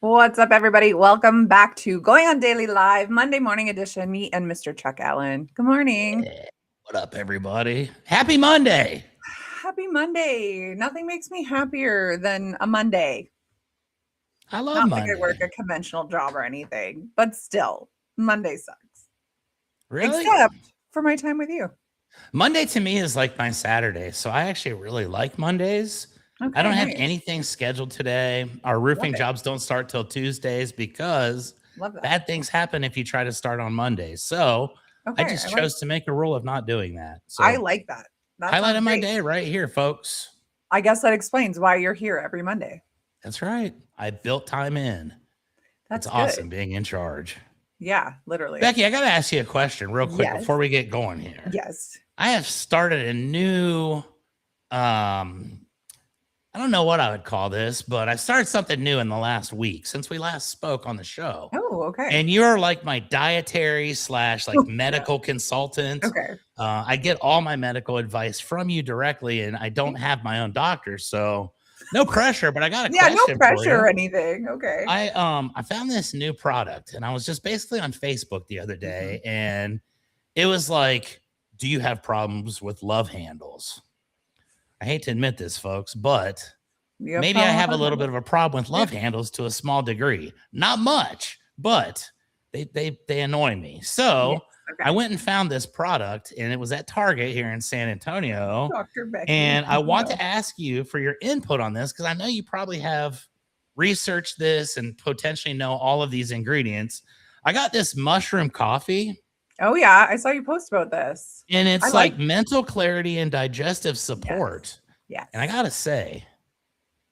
What's up, everybody? Welcome back to Going on Daily Live, Monday morning edition. Me and Mr. Chuck Allen. Good morning. Yeah. What up, everybody? Happy Monday. Happy Monday. Nothing makes me happier than a Monday. I love Not Monday. like I work a conventional job or anything, but still, Monday sucks. Really? Except for my time with you. Monday to me is like my Saturday, so I actually really like Mondays. Okay, I don't have nice. anything scheduled today. Our roofing jobs don't start till Tuesdays because Love that. bad things happen if you try to start on Mondays. So I Okay, just chose to make a rule of not doing that. So I like that. That highlight sounds of my great. day right here, folks. I guess that explains why you're here every Monday. That's right. I built time in. That's It's awesome good. being in charge. Yeah, literally. Becky, I got to ask you a question real quick Yes. before we get going here. Yes. I have started a new, I don't know what I would call this, but I started something new in the last week since we last spoke on the show. Oh, okay. And you're like my dietary / like medical consultant. Okay. I get all my medical advice from you directly, and I don't have my own doctor, so no pressure. But I got a question no pressure for you. or anything. Okay. I found this new product, and I was just basically on Facebook the other day, and it was like, do you have problems with love handles? I hate to admit this, folks, but maybe I have a little bit of a problem with love handles to a small degree. Not much, but they annoy me. So I went and found this product, and it was at Target here in San Antonio. Dr. Becky. And I want to ask you for your input on this because I know you probably have researched this and potentially know all of these ingredients. I got this mushroom coffee. Oh, yeah. I saw you post about this. And it's like mental clarity and digestive support. Yes. And I got to say,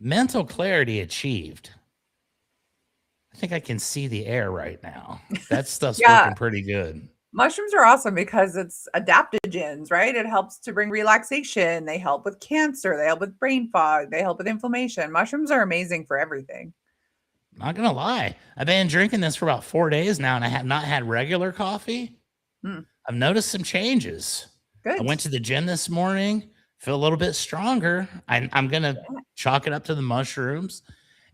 mental clarity achieved. I think I can see the air right now. That stuff's working pretty good. Mushrooms are awesome because it's adaptogens, right? It helps to bring relaxation. They help with cancer. They help with brain fog. They help with inflammation. Mushrooms are amazing for everything. Not going to lie. I've been drinking this for about 4 days now, and I have not had regular coffee. I've noticed some changes. Good. I went to the gym this morning, feel a little bit stronger. I'm going to chalk it up to the mushrooms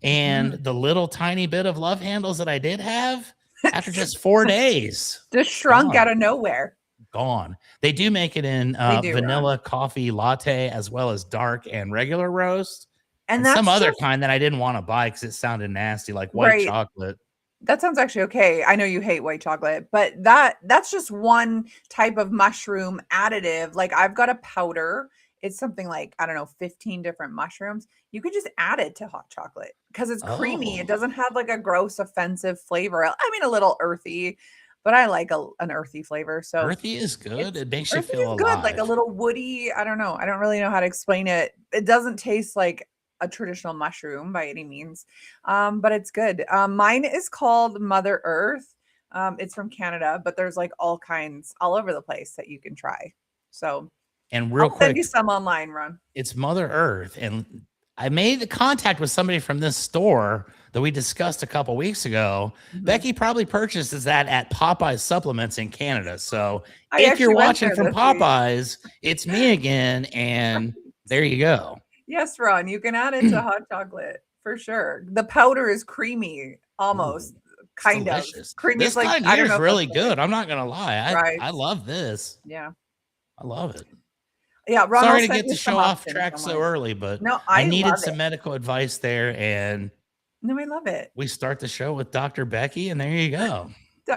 and the little tiny bit of love handles that I did have after just 4 days. Just shrunk out of nowhere. Gone. They do make it in vanilla coffee latte as well as dark and regular roast. And some other kind that I didn't want to buy because it sounded nasty, like white chocolate. That sounds actually okay. I know you hate white chocolate, but that's just one type of mushroom additive. Like I've got a powder. It's something like, I don't know, 15 different mushrooms. You could just add it to hot chocolate because it's creamy. It doesn't have like a gross, offensive flavor. I mean, a little earthy, but I like an earthy flavor. So earthy is good. It makes you feel alive. Good, like a little woody. I don't know. I don't really know how to explain it. It doesn't taste like a traditional mushroom by any means, but it's good. Mine is called Mother Earth. It's from Canada, but there's like all kinds all over the place that you can try. So, and real quick, send you some online, Ron. It's Mother Earth, and I made the contact with somebody from this store that we discussed a couple weeks ago. Becky probably purchases that at Popeyes Supplements in Canada. So if you're watching from Popeyes, it's me again, and there you go. Yes, Ron, you can add it to hot chocolate for sure. The powder is creamy, almost. Kind of creamy. This kind of is really good. I'm not gonna lie. I love this. Yeah, I love it. Yeah, Ron, sorry to get the show off track so early, but no, I needed some medical advice there, and no, I love it. We start the show with Dr. Becky, and there you go.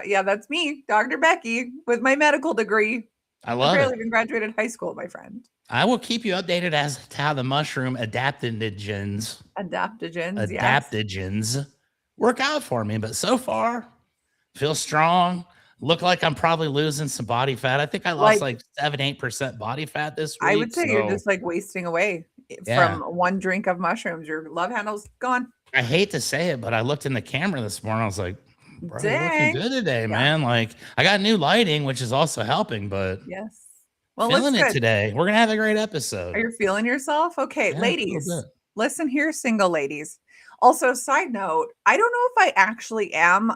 Yeah, that's me, Dr. Becky, with my medical degree. I love it. I barely even graduated high school, my friend. I will keep you updated as to how the mushroom adaptogens work out for me. But so far, feel strong. Look like I'm probably losing some body fat. I think I lost like 7-8% body fat this week. I would say you're just like wasting away from one drink of mushrooms. Your love handle's gone. I hate to say it, but I looked in the camera this morning. I was like, bro, you're looking good today, man. Like I got new lighting, which is also helping, but well, feeling it today. We're going to have a great episode. Are you feeling yourself? Okay, ladies, listen here, single ladies. Also, side note, I don't know if I actually am.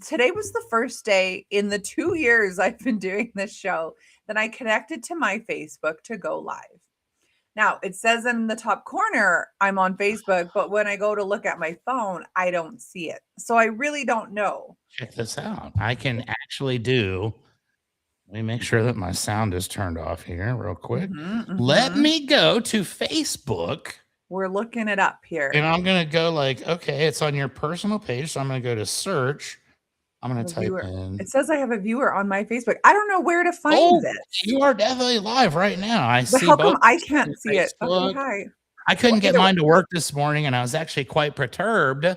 Today was the first day in the 2 years I've been doing this show that I connected to my Facebook to go live. Now, it says in the top corner, I'm on Facebook, but when I go to look at my phone, I don't see it. So I really don't know. Check this out. I can actually do. Let me make sure that my sound is turned off here real quick. Let me go to Facebook. We're looking it up here. And I'm going to go like, okay, it's on your personal page. So I'm going to go to search. I'm going to type in. It says I have a viewer on my Facebook. I don't know where to find this. You are definitely live right now. But how come I can't see it? Okay, hi. I couldn't get mine to work this morning, and I was actually quite perturbed.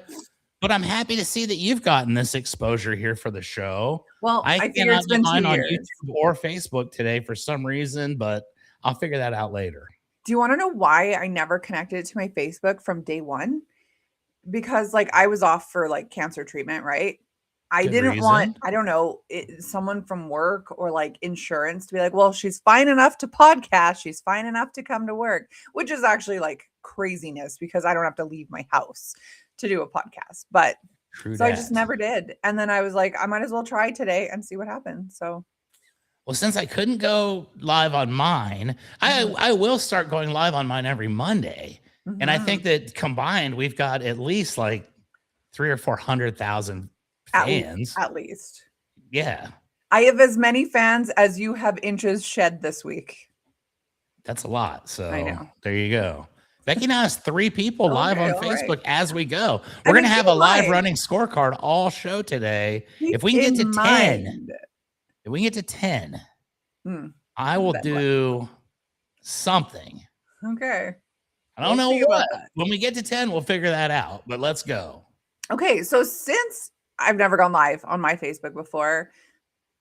But I'm happy to see that you've gotten this exposure here for the show. Well, I figure it's been 2 years. On YouTube or Facebook today for some reason, but I'll figure that out later. Do you want to know why I never connected it to my Facebook from day one? Because like I was off for like cancer treatment, right? I didn't want, I don't know, someone from work or like insurance to be like, well, she's fine enough to podcast. She's fine enough to come to work, which is actually like craziness because I don't have to leave my house to do a podcast. But I just never did. And then I was like, I might as well try today and see what happens. So. Well, since I couldn't go live on mine, I will start going live on mine every Monday. And I think that combined, we've got at least like 300,000 or 400,000 fans. At least. Yeah. I have as many fans as you have inches shed this week. That's a lot. So I know. There you go. Becky now has 3 people live on Facebook as we go. We're going to have a live running scorecard all show today. If we can get to 10, if we can get to 10, I will do something. Okay. I don't know what. When we get to 10, we'll figure that out. But let's go. Okay. So since I've never gone live on my Facebook before,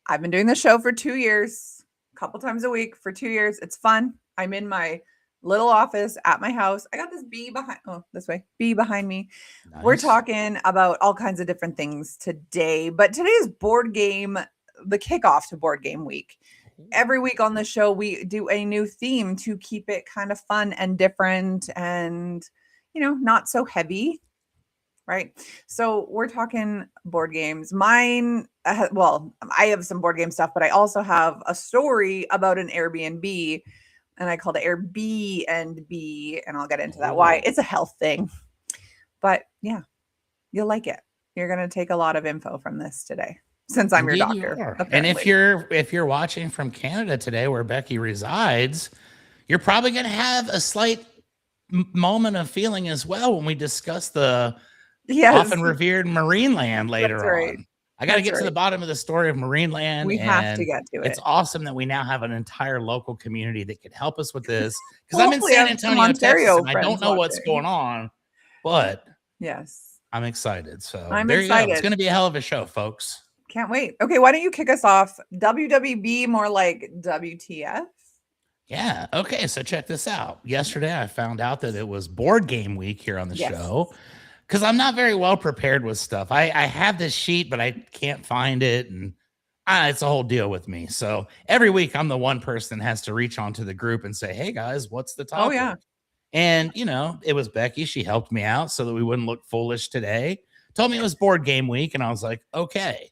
I've been doing the show for 2 years, a couple times a week for 2 years. It's fun. I'm in my little office at my house. I got this bee behind me. Nice. We're talking about all kinds of different things today, but today's board game, the kickoff to board game week. Every week on the show, we do a new theme to keep it kind of fun and different and, you know, not so heavy. Right. So we're talking board games. Mine, well, I have some board game stuff, but I also have a story about an Airbnb. And I called it Airbnb, and I'll get into that. Why? It's a health thing. But yeah, you'll like it. You're going to take a lot of info from this today, since I'm your doctor. And if you're watching from Canada today, where Becky resides, you're probably going to have a slight moment of feeling as well when we discuss the often revered Marineland later on. I got to get to the bottom of the story of Marineland. We have to get to it. It's awesome that we now have an entire local community that can help us with this. Because I'm in San Antonio, Texas, and I don't know what's going on, but yes, I'm excited. So I'm there excited. You go. It's going to be a hell of a show, folks. Can't wait. Okay, why don't you kick us off? WWB, more like WTF? Yeah. Okay. So check this out. Yesterday, I found out that it was board game week here on the show. Because I'm not very well prepared with stuff. I have this sheet, but I can't find it. And it's a whole deal with me. So every week, I'm the one person that has to reach onto the group and say, hey, guys, what's the topic? Oh, yeah. And, you know, it was Becky. She helped me out so that we wouldn't look foolish today. Told me it was board game week. And I was like, okay,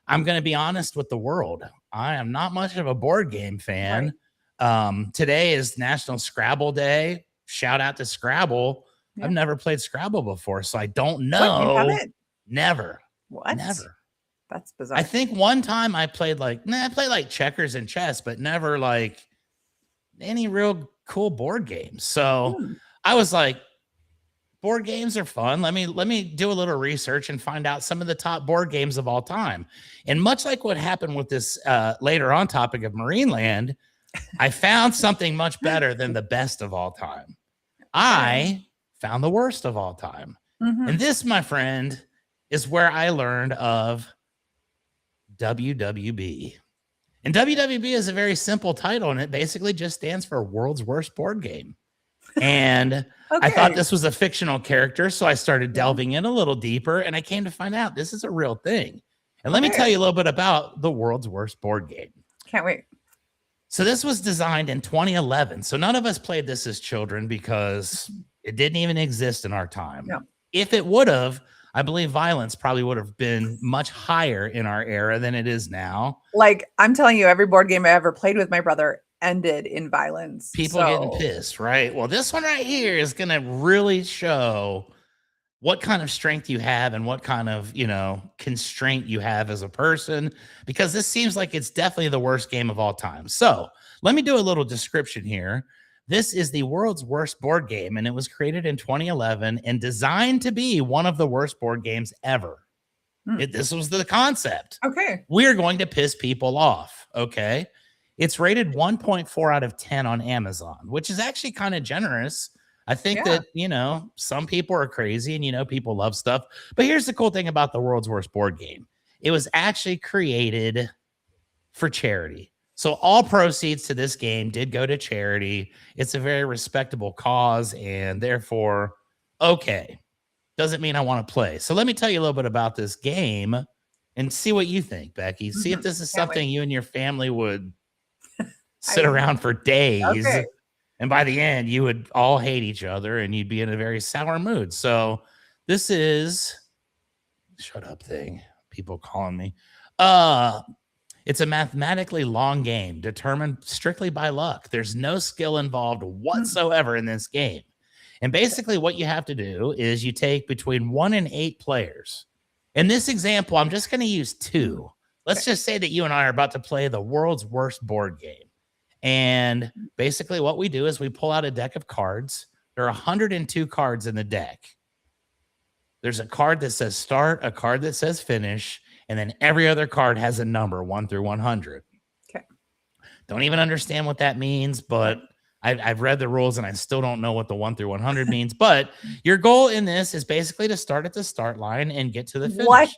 I'm going to be honest with the world. I am not much of a board game fan. Right. Today is National Scrabble Day. Shout out to Scrabble. Yeah. I've never played Scrabble before, so I don't know. What, you haven't? Never. What? Never. That's bizarre. I think one time I played I played like checkers and chess, but never like any real cool board games. So I was like, board games are fun. Let me do a little research and find out some of the top board games of all time. And much like what happened with this later on topic of Marineland, I found something much better than the best of all time. I found the worst of all time. And this, my friend, is where I learned of WWB. And WWB is a very simple title, and it basically just stands for World's Worst Board Game. And I thought this was a fictional character, so I started delving in a little deeper, and I came to find out this is a real thing. And let me tell you a little bit about the World's Worst Board Game. Can't wait. So this was designed in 2011. So none of us played this as children because it didn't even exist in our time. No. If it would have, I believe violence probably would have been much higher in our era than it is now. Like, I'm telling you, every board game I ever played with my brother, ended in violence. People getting pissed, right? Well, this one right here is going to really show what kind of strength you have and what kind of, constraint you have as a person, because this seems like it's definitely the worst game of all time. So let me do a little description here. This is the world's worst board game, and it was created in 2011 and designed to be one of the worst board games ever. This was the concept. Okay. We're going to piss people off. Okay. It's rated 1.4 out of 10 on Amazon, which is actually kind of generous. I think that, some people are crazy and, people love stuff. But here's the cool thing about the world's worst board game. It was actually created for charity. So all proceeds to this game did go to charity. It's a very respectable cause, and therefore, okay, doesn't mean I want to play. So let me tell you a little bit about this game and see what you think, Becky. See if this is something you and your family would sit around for days. Okay. And by the end, you would all hate each other and you'd be in a very sour mood. So this is, shut up thing. People calling me. It's a mathematically long game determined strictly by luck. There's no skill involved whatsoever in this game. And basically what you have to do is you take between 1 and 8 players. In this example, I'm just going to use 2. Let's just say that you and I are about to play the world's worst board game. And basically what we do is we pull out a deck of cards. There are 102 cards in the deck. There's a card that says start, a card that says finish, and then every other card has a number 1 through 100. Okay. Don't even understand what that means, but I've read the rules and I still don't know what the 1 through 100 means. But your goal in this is basically to start at the start line and get to the finish. What?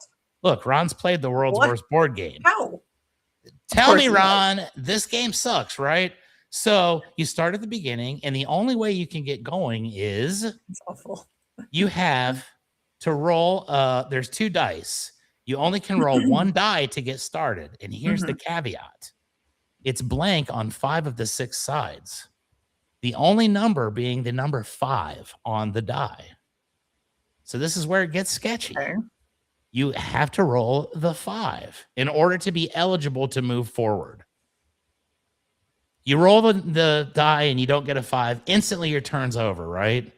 Look, Ron's played the world's worst board game. How? Tell me, Ron, this game sucks, right? So you start at the beginning, and the only way you can get going is it's awful. You have to roll. There's 2 dice. You only can roll 1 die to get started. And here's the caveat. It's blank on 5 of the 6 sides. The only number being the number 5 on the die. So this is where it gets sketchy. Okay. You have to roll the 5 in order to be eligible to move forward. You roll the die and you don't get a 5. Instantly, your turn's over, right?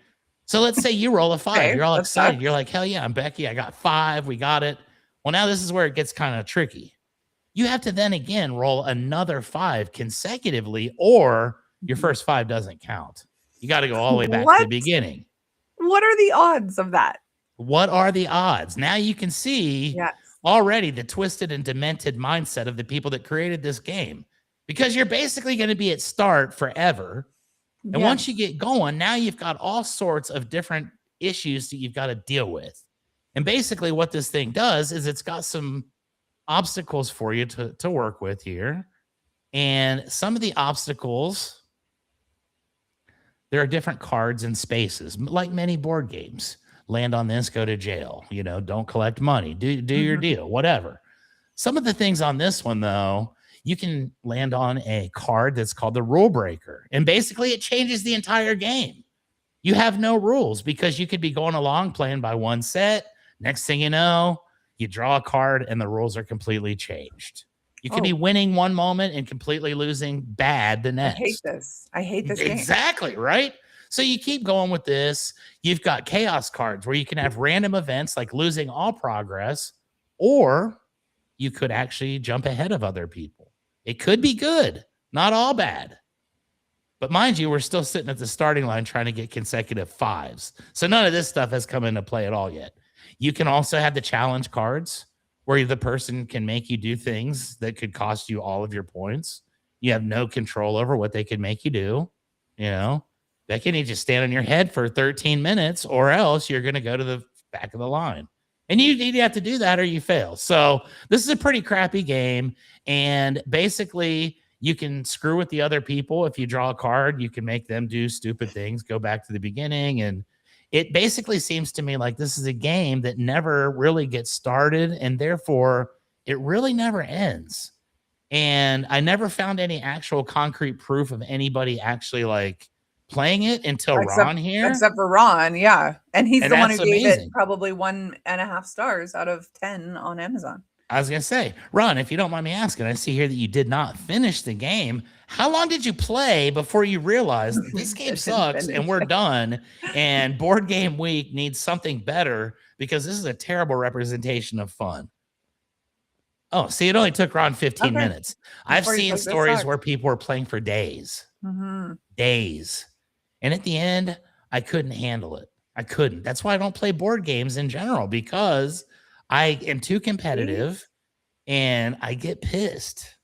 So let's say you roll a 5. Okay, you're all excited. You're like, hell yeah, I'm Becky. I got 5. We got it. Well, now this is where it gets kind of tricky. You have to then again roll another 5 consecutively, or your first 5 doesn't count. You got to go all the way back to the beginning. What are the odds of that? What are the odds? Now you can see already the twisted and demented mindset of the people that created this game, because you're basically going to be at start forever. And once you get going, now you've got all sorts of different issues that you've got to deal with. And basically what this thing does is it's got some obstacles for you to work with here. And some of the obstacles, there are different cards and spaces, like many board games. Land on this, go to jail. Don't collect money. Do your deal, whatever. Some of the things on this one, though, you can land on a card that's called the rule breaker. And basically it changes the entire game. You have no rules because you could be going along playing by one set. Next thing you know, you draw a card and the rules are completely changed. You could be winning one moment and completely losing bad the next. I hate this game. Exactly, right? So you keep going with this. You've got chaos cards where you can have random events like losing all progress, or you could actually jump ahead of other people. It could be good, not all bad. But mind you, we're still sitting at the starting line trying to get consecutive 5s. So none of this stuff has come into play at all yet. You can also have the challenge cards where the person can make you do things that could cost you all of your points. You have no control over what they could make you do. They can either stand on your head for 13 minutes or else you're going to go to the back of the line. And you have to do that or you fail. So this is a pretty crappy game. And basically, you can screw with the other people. If you draw a card, you can make them do stupid things, go back to the beginning. And it basically seems to me like this is a game that never really gets started. And therefore, it really never ends. And I never found any actual concrete proof of anybody actually playing it until Ron here. Except for Ron, yeah. And he's the one who gave it probably 1.5 stars out of 10 on Amazon. I was going to say, Ron, if you don't mind me asking, I see here that you did not finish the game. how long did you play before you realized this game sucks and we're done? And Board Game Week needs something better because this is a terrible representation of fun. Oh, see, it only took Ron 15 minutes. I've seen stories where people were playing for days, days. And at the end, I couldn't handle it. I couldn't. That's why I don't play board games in general, because I am too competitive and I get pissed.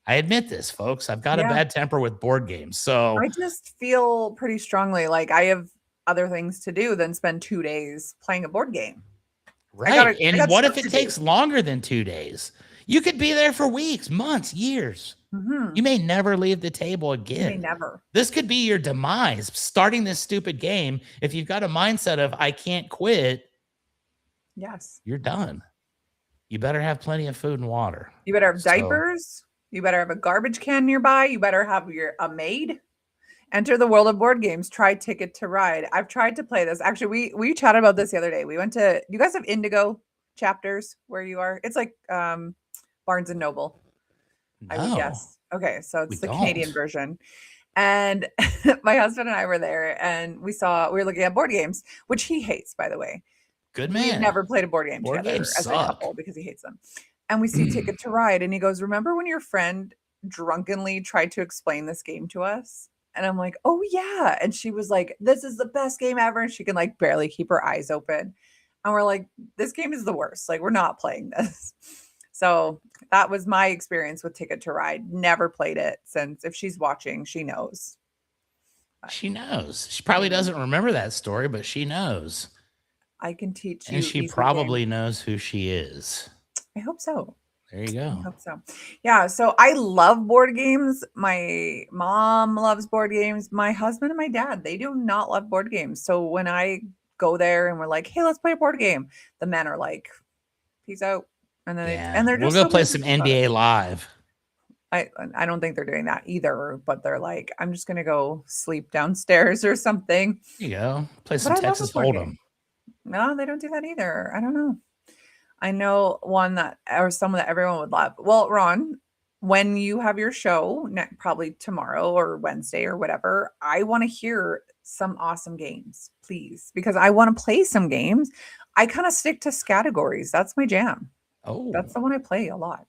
I admit this, folks. I've got a bad temper with board games. So I just feel pretty strongly like I have other things to do than spend 2 days playing a board game. Right. And what if it takes longer than 2 days? You could be there for weeks, months, years. You may never leave the table again. You may never. This could be your demise, starting this stupid game. If you've got a mindset of, I can't quit. Yes. You're done. You better have plenty of food and water. You better have diapers. You better have a garbage can nearby. You better have a maid. Enter the world of board games. Try Ticket to Ride. I've tried to play this. Actually, we chatted about this the other day. We went to, you guys have Indigo chapters where you are? It's like Barnes and Noble. No, I would guess. Okay, so it's the Canadian version. And my husband and I were there, and we were looking at board games, which he hates, by the way. Good man. We've never played a board game together as a couple because he hates them. And we see Ticket to Ride, and he goes, remember when your friend drunkenly tried to explain this game to us? And I'm like, oh yeah. And she was like, this is the best game ever. And she can like barely keep her eyes open. And we're like, this game is the worst. Like, we're not playing this. So that was my experience with Ticket to Ride. Never played it since. If she's watching, she knows. She knows. She probably doesn't remember that story, but she knows. I can teach you. And she probably knows who she is. I hope so. There you go. I hope so. Yeah. So I love board games. My mom loves board games. My husband and my dad, they do not love board games. So when I go there and we're like, hey, let's play a board game, the men are like, peace out. And then they're just we'll go play some NBA Live. I don't think they're doing that either, but they're like, I'm just gonna go sleep downstairs or something. There you go. Play some Texas Hold'em. No, they don't do that either. I don't know. I know someone that everyone would love. Well, Ron, when you have your show, probably tomorrow or Wednesday or whatever, I want to hear some awesome games, please, because I want to play some games. I kind of stick to categories. That's my jam. Oh, that's the one I play a lot.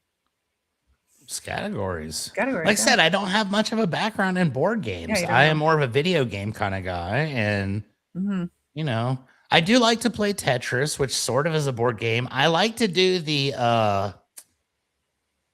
Categories. Like I said, I don't have much of a background in board games. I am more of a video game kind of guy. And, you know, I do like to play Tetris, which sort of is a board game. I like to do the,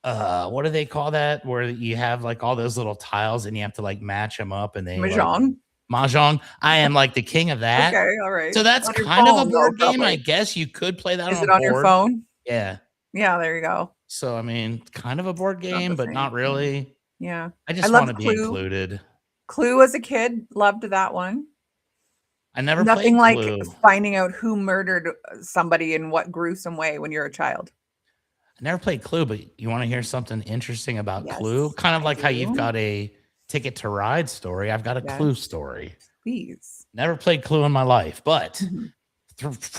what do they call that? Where you have like all those little tiles and you have to like match them up and they Mahjong. Mahjong. I am like the king of that. Okay, all right. So that's kind of a board game. I guess you could play that on your phone? Yeah. Yeah, there you go. So, I mean, kind of a board game, but not really. Yeah. I just want to be included. Clue as a kid, loved that one. I never Nothing played like Clue. Finding out who murdered somebody in what gruesome way when you're a child. I never played Clue, but you want to hear something interesting about Clue? Kind of like how you've got a Ticket to Ride story. I've got a Clue story. Please. Never played Clue in my life, but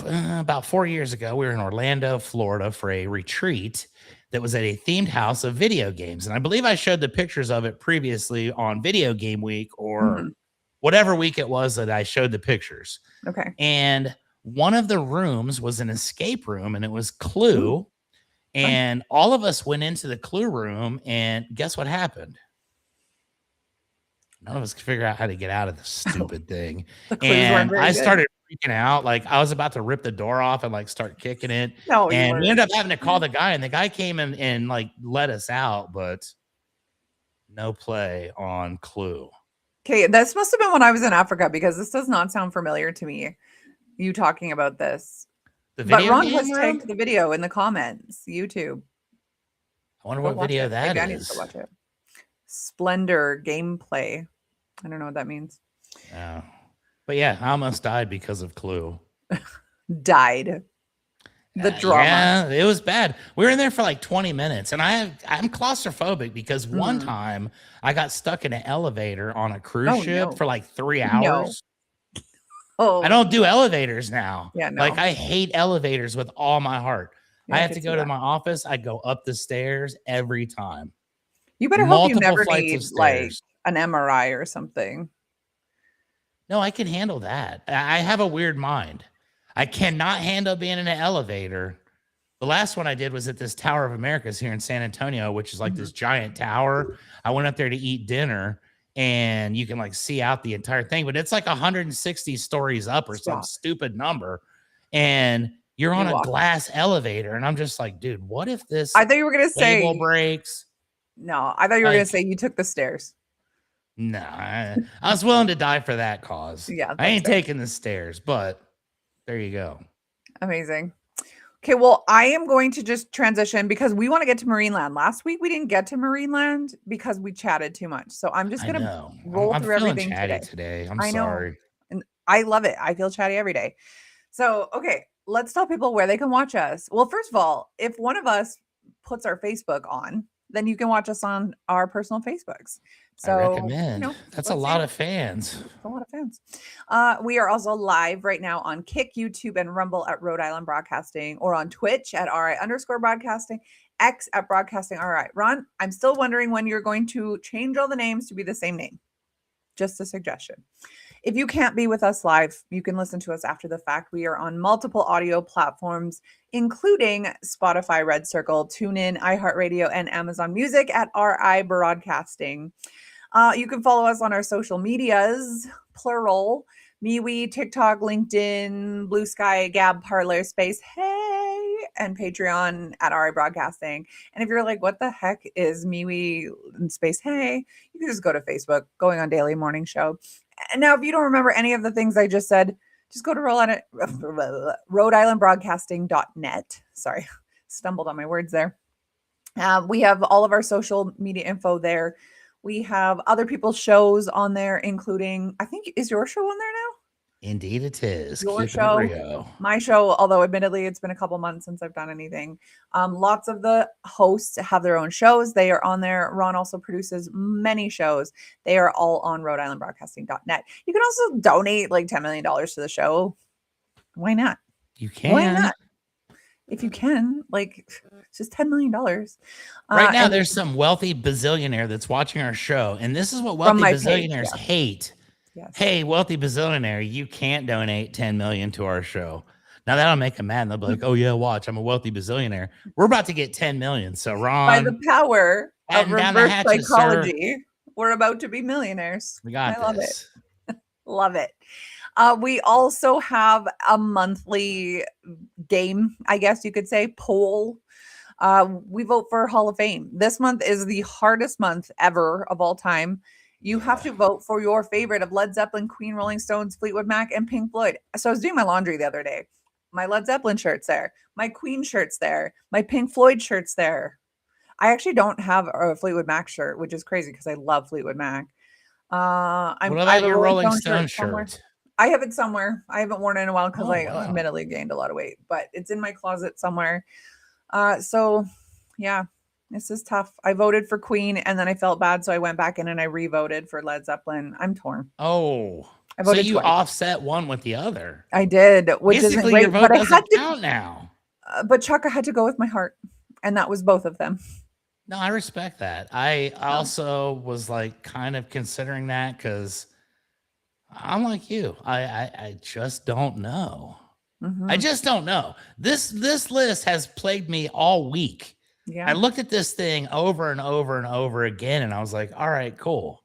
about 4 years ago, we were in Orlando, Florida for a retreat that was at a themed house of video games. And I believe I showed the pictures of it previously on Video Game Week or whatever week it was that I showed the pictures. Okay. And one of the rooms was an escape room and it was Clue. And all of us went into the Clue room and guess what happened? None of us could figure out how to get out of this stupid thing. And I started freaking out. Like I was about to rip the door off and like start kicking it. And we ended up having to call the guy, and the guy came in and like let us out, but no play on Clue. Okay, this must have been when I was in Africa because this does not sound familiar to me. You talking about this. But Ron has tagged the video in the comments, YouTube. I wonder what video that is. I need to watch it. Splendor gameplay. I don't know what that means. Oh. But yeah, I almost died because of Clue. Died. The drama. Yeah, it was bad. We were in there for like 20 minutes, and I'm claustrophobic because one time I got stuck in an elevator on a cruise ship for like 3 hours. Oh, I don't do elevators now. Yeah, no. Like I hate elevators with all my heart. I have to go to my office. I go up the stairs every time. You better hope you multiple never flights of need like stairs. an MRI or something. No, I can handle that. I have a weird mind. I cannot handle being in an elevator. The last one I did was at this Tower of Americas here in San Antonio, which is like this giant tower. I went up there to eat dinner, and you can like see out the entire thing, but it's like 160 stories up or some stupid number. And you're on a glass elevator. And I'm just like, dude, what if this I thought you were going to cable say breaks? No, I thought you were going to say you took the stairs. No, I was willing to die for that cause. Yeah, I ain't taking the stairs, but there you go. Amazing. Okay, well, I am going to just transition because we want to get to Marineland. Last week we didn't get to Marineland because we chatted too much. So I'm just going to roll through everything today. I'm sorry. And I love it. I feel chatty every day. So, okay, let's tell people where they can watch us. Well, first of all, if one of us puts our Facebook on, then you can watch us on our personal Facebooks. So, I recommend. That's a lot of fans. A lot of fans. We are also live right now on Kick, YouTube, and Rumble at Rhode Island Broadcasting, or on Twitch at RI_broadcasting, X at Broadcasting RI. Ron, I'm still wondering when you're going to change all the names to be the same name. Just a suggestion. If you can't be with us live, you can listen to us after the fact. We are on multiple audio platforms, including Spotify, Red Circle, TuneIn, iHeartRadio, and Amazon Music at RIBroadcasting. You can follow us on our social medias, plural, MeWe, TikTok, LinkedIn, Blue Sky, Gab, Parler, Space, Hey, and Patreon at RIBroadcasting. And if you're like, what the heck is MeWe and Space, Hey, you can just go to Facebook, Going On Daily Morning Show. And now, if you don't remember any of the things I just said, just go to RhodeIslandBroadcasting.net. Sorry, stumbled on my words there. We have all of our social media info there. We have other people's shows on there, including, I think, is your show on there now? Indeed it is. Your show, my show, although admittedly it's been a couple months since I've done anything. Lots of the hosts have their own shows. They are on there. Ron also produces many shows. They are all on RhodeIslandBroadcasting.net. You can also donate like $10 million to the show. Why not? You can. Why not? If you can, like, it's just $10 million. Right now, there's some wealthy bazillionaire that's watching our show, and this is what wealthy bazillionaires hate. Yes. Hey, wealthy bazillionaire, you can't donate $10 million to our show. Now that'll make them mad. They'll be like, "Oh yeah, watch, I'm a wealthy bazillionaire." We're about to get $10 million. So Ron, by the power of reverse psychology, we're about to be millionaires. We got this. Love it. We also have a monthly game, I guess you could say, poll. We vote for Hall of Fame. This month is the hardest month ever of all time. You have to vote for your favorite of Led Zeppelin, Queen, Rolling Stones, Fleetwood Mac, and Pink Floyd. So I was doing my laundry the other day. My Led Zeppelin shirt's there. My Queen shirt's there. My Pink Floyd shirt's there. I actually don't have a Fleetwood Mac shirt, which is crazy because I love Fleetwood Mac. What about your Rolling Stone shirt? I have it somewhere. I haven't worn it in a while because I admittedly gained a lot of weight, but it's in my closet somewhere. So yeah, this is tough. I voted for Queen and then I felt bad. So I went back in and I re-voted for Led Zeppelin. I'm torn. Oh, so you offset one with the other. I did, which isn't great, your vote doesn't count now. But Chuck, I had to go with my heart. And that was both of them. No, I respect that. I also was like kind of considering that because I'm like you. I just don't know. Mm-hmm. I just don't know. This list has plagued me all week. Yeah. I looked at this thing over and over and over again, and I was like, all right, cool.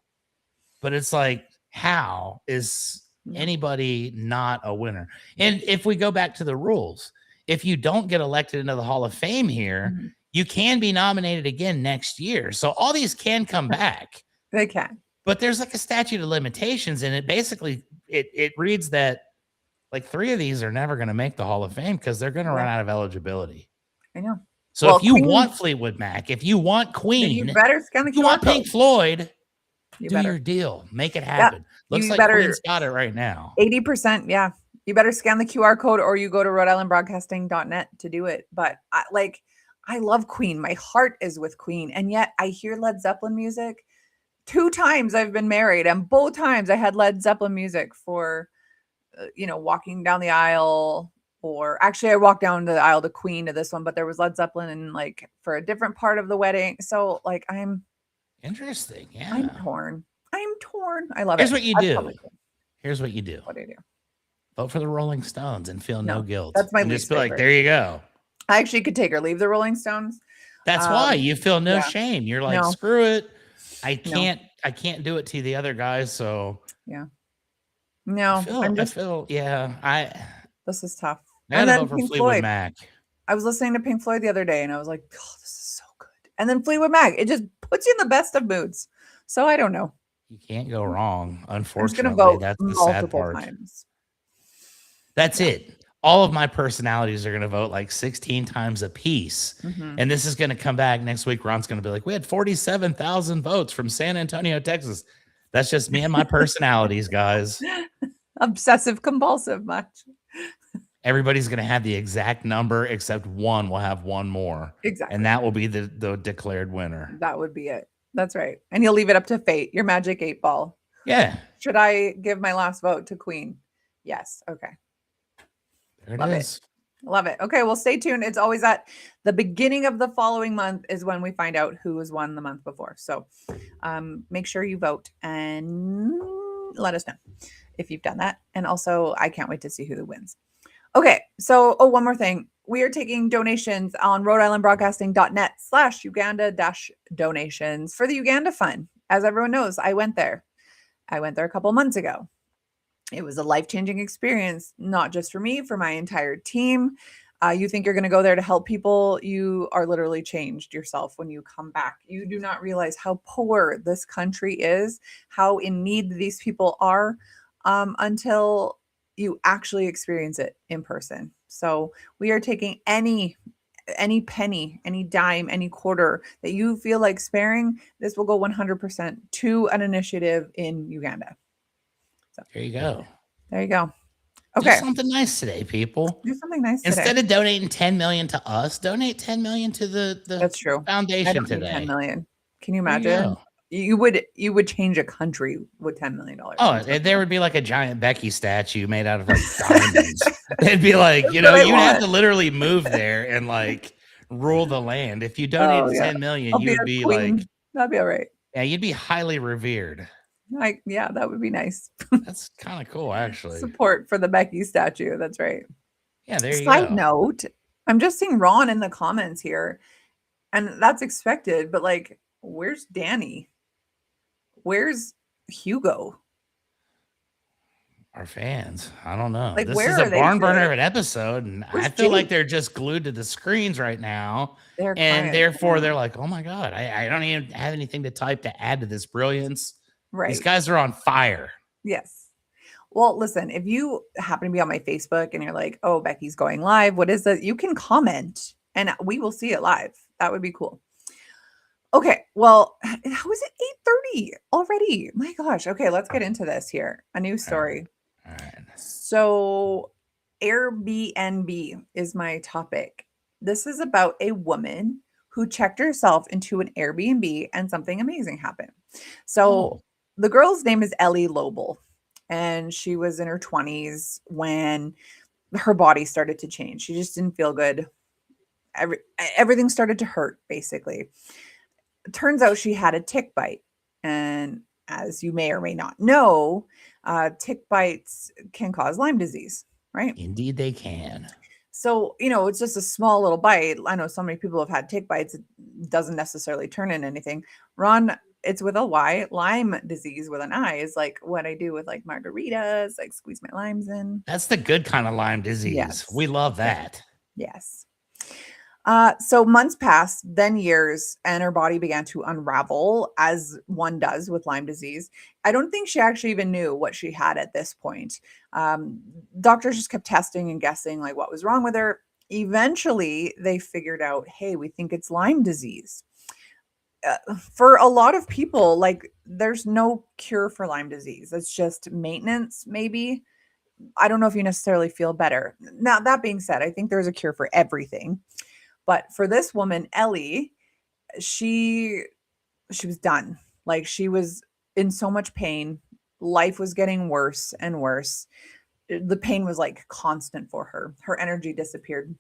But it's like, how is anybody not a winner? And if we go back to the rules, if you don't get elected into the Hall of Fame here, you can be nominated again next year. So all these can come back. They can. But there's like a statute of limitations, and it basically it reads that like 3 of these are never going to make the Hall of Fame because they're going to run out of eligibility. I know. So if you want Fleetwood Mac, if you want Queen, you better scan the QR you want Pink Floyd, do your deal. Make it happen. Looks like Queen's got it right now. 80%, yeah. You better scan the QR code or you go to RhodeIslandBroadcasting.net to do it. But I love Queen. My heart is with Queen. And yet I hear Led Zeppelin music. 2 times I've been married, and both times I had Led Zeppelin music for, walking down the aisle. Or actually, I walked down the aisle to Queen to this one, but there was Led Zeppelin and like for a different part of the wedding. So like I'm Interesting. Yeah. I'm torn. I love Here's it. what you That's do. probably cool. Here's what you do. What do I do? Vote for the Rolling Stones and feel no guilt. That's my and least just be like, favorite. there you go. I actually could take or leave the Rolling Stones. That's why you feel no yeah. shame. You're like, No. screw it. I can't do it to the other guys. So yeah. No, this is tough. I gotta vote for Fleetwood Mac. I was listening to Pink Floyd the other day and I was like, oh, this is so good. And then Fleetwood Mac, it just puts you in the best of moods. So I don't know. You can't go wrong. Unfortunately, I'm vote that's the sad part. Times. That's it. All of my personalities are going to vote like 16 times a piece. Mm-hmm. And this is going to come back next week. Ron's going to be like, we had 47,000 votes from San Antonio, Texas. That's just me and my personalities, guys. Obsessive compulsive much. Everybody's going to have the exact number except one will have one more. Exactly. And that will be the declared winner. That would be it. That's right. And you'll leave it up to fate, your magic 8-ball. Yeah. Should I give my last vote to Queen? Yes. Okay. There it is. Love it. Okay. Well, stay tuned. It's always at the beginning of the following month is when we find out who has won the month before. So make sure you vote and let us know if you've done that. And also, I can't wait to see who wins. Okay. So, one more thing. We are taking donations on RhodeIslandBroadcasting.net/Uganda-donations for the Uganda Fund. As everyone knows, I went there. A couple months ago. It was a life-changing experience, not just for me, for my entire team. You think you're going to go there to help people. You are literally changed yourself when you come back. You do not realize how poor this country is, how in need these people are until you actually experience it in person. So we are taking any penny, any dime, any quarter that you feel like sparing. This will go 100% to an initiative in Uganda. So there you go. Okay. Do something nice today, people. Do something nice Instead of donating 10 million to us, donate 10 million to the That's true. foundation today. 10 million. Can you imagine? You would change a country with $10 million. Oh, there would be like a giant Becky statue made out of like diamonds. It'd be like, you'd have to literally move there and like rule the land. If you donated 10 million, you would be queen. like, that'd be all right. Yeah, you'd be highly revered. That would be nice. That's kind of cool, actually. Support for the Becky statue. That's right. Yeah, there you go. Side note, I'm just seeing Ron in the comments here, and that's expected, but like, where's Danny? Where's Hugo? Our fans. I don't know. Like, this where is are a they barn burner today? of an episode, and Where's I feel Jake? like they're just glued to the screens right now. They're and quiet. therefore they're like, oh my God, I don't even have anything to type to add to this brilliance. Right. These guys are on fire. Yes. Well, listen, if you happen to be on my Facebook and you're like, oh, Becky's going live, what is that? You can comment and we will see it live. That would be cool. Okay. Well, how is it 8:30 already? My gosh. Okay. Let's get into this here. A new story. All right. So Airbnb is my topic. This is about a woman who checked herself into an Airbnb and something amazing happened. So the girl's name is Ellie Lobel, and she was in her 20s when her body started to change. She just didn't feel good. Everything started to hurt, basically. It turns out she had a tick bite. And as you may or may not know, tick bites can cause Lyme disease, right? Indeed, they can. So, it's just a small little bite. I know so many people have had tick bites. It doesn't necessarily turn into anything. Ron, it's with a Y. Lyme disease with an I is like what I do with like margaritas, like squeeze my limes in. That's the good kind of Lyme disease. Yes. We love that. Yes. So months passed, then years, and her body began to unravel as one does with Lyme disease. I don't think she actually even knew what she had at this point. Doctors just kept testing and guessing like what was wrong with her. Eventually, they figured out, hey, we think it's Lyme disease. For a lot of people, like there's no cure for Lyme disease. It's just maintenance, maybe. I don't know if you necessarily feel better. Now, that being said, I think there's a cure for everything. But for this woman, Ellie, she was done. Like she was in so much pain. Life was getting worse and worse. The pain was like constant for her. Her energy disappeared.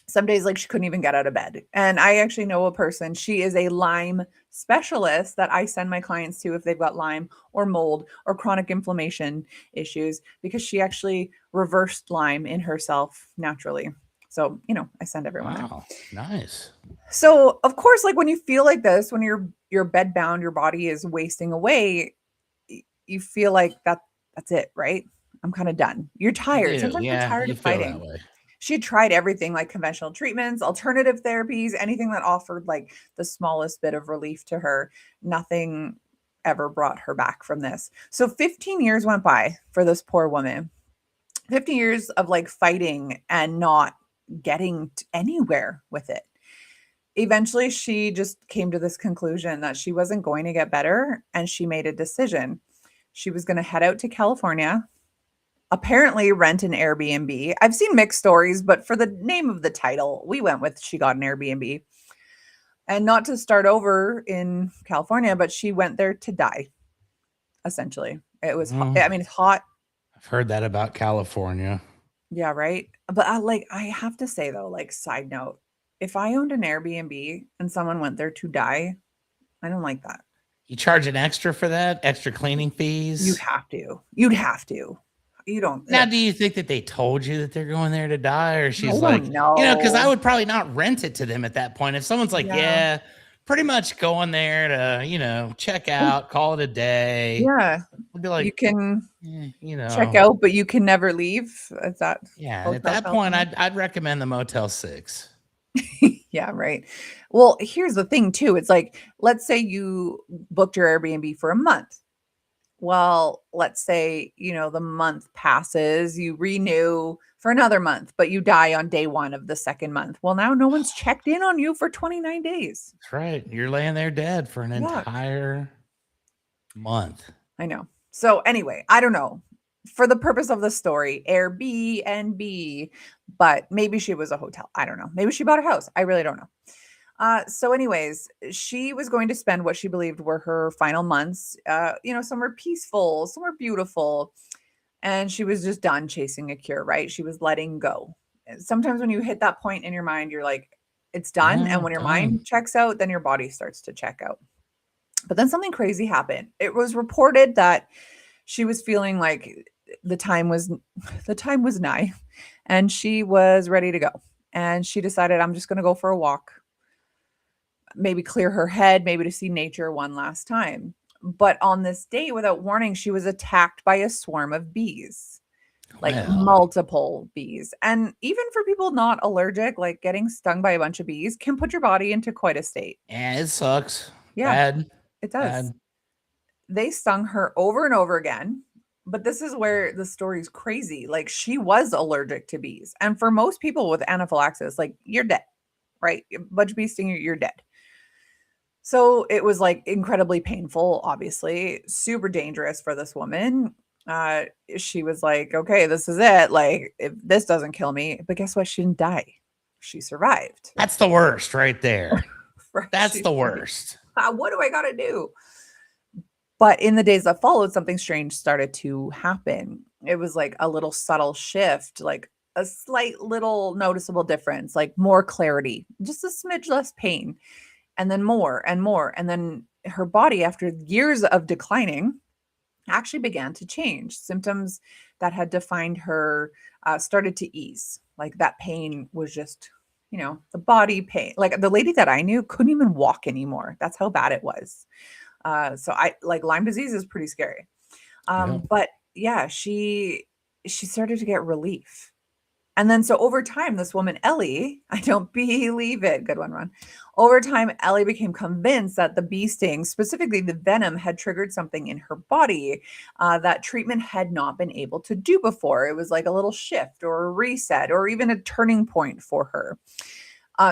Some days, like, she couldn't even get out of bed. And I actually know a person, she is a Lyme specialist that I send my clients to if they've got Lyme or mold or chronic inflammation issues, because she actually reversed Lyme in herself naturally. So, I send everyone there. Wow. Nice. So, of course, like when you feel like this, when you're bed bound, your body is wasting away, you feel like that's it, right? I'm kind of done. You're You tired. do. Sometimes you're Yeah. tired You of feel that fighting. way. She had tried everything, like conventional treatments, alternative therapies, anything that offered like the smallest bit of relief to her. Nothing ever brought her back from this. So 15 years went by for this poor woman. 50 years of like fighting and not getting anywhere with it. Eventually, she just came to this conclusion that she wasn't going to get better, and she made a decision. She was going to head out to California, apparently rent an Airbnb. I've seen mixed stories, but for the name of the title, we went with she got an Airbnb. And not to start over in California, but she went there to die, essentially. It was hot. I mean, it's hot. I've heard that about California. Yeah, right. But I have to say though, like side note, if I owned an Airbnb and someone went there to die, I don't like that. You charge an extra for that? Extra cleaning fees? You'd have to. You'd have to. You don't. Now, do you think that they told you that they're going there to die? Or she's I like, don't know. because I would probably not rent it to them at that point. If someone's like, yeah, pretty much going there to, check out, call it a day. Yeah. I'd be like, you can check check out, but you can never leave. Is that? Yeah. At that point, I'd recommend the Motel 6. Yeah, right. Well, here's the thing too. It's like, let's say you booked your Airbnb for a month. Well, let's say, the month passes, you renew for another month, but you die on day 1 of the second month. Well, now no one's checked in on you for 29 days. That's right. You're laying there dead for an entire month. I know. So anyway, I don't know. For the purpose of the story, Airbnb, but maybe she was a hotel. I don't know. Maybe she bought a house. I really don't know. So anyways, she was going to spend what she believed were her final months, somewhere peaceful, somewhere beautiful. And she was just done chasing a cure, right? She was letting go. Sometimes when you hit that point in your mind, you're like, it's done. Yeah, and when your mind checks out, then your body starts to check out. But then something crazy happened. It was reported that she was feeling like the time was nigh and she was ready to go. And she decided, I'm just going to go for a walk, maybe clear her head, maybe to see nature one last time. But on this day, without warning, she was attacked by a swarm of bees, like multiple bees. And even for people not allergic, like getting stung by a bunch of bees can put your body into quite a state. Yeah, it sucks. Yeah, Bad. It does. Bad. They stung her over and over again. But this is where the story's crazy. Like, she was allergic to bees. And for most people with anaphylaxis, like, you're dead, right? A bunch of bees sting you, you're dead. So it was like incredibly painful, obviously, super dangerous for this woman. She was like, okay, this is it. Like, if this doesn't kill me, but guess what? She didn't die. She survived. That's the worst right there. Right? That's the worst. What do I got to do? But in the days that followed, something strange started to happen. It was like a little subtle shift, like a slight little noticeable difference, like more clarity, just a smidge less pain, and then more and more. And then her body, after years of declining, actually began to change. Symptoms that had defined her started to ease. Like that pain was just, the body pain. Like the lady that I knew couldn't even walk anymore. That's how bad it was. So I like Lyme disease is pretty scary. But yeah, she started to get relief. And then so over time, this woman, Ellie, I don't believe it. Good one, Ron. Over time, Ellie became convinced that the bee sting, specifically the venom, had triggered something in her body that treatment had not been able to do before. It was like a little shift or a reset or even a turning point for her.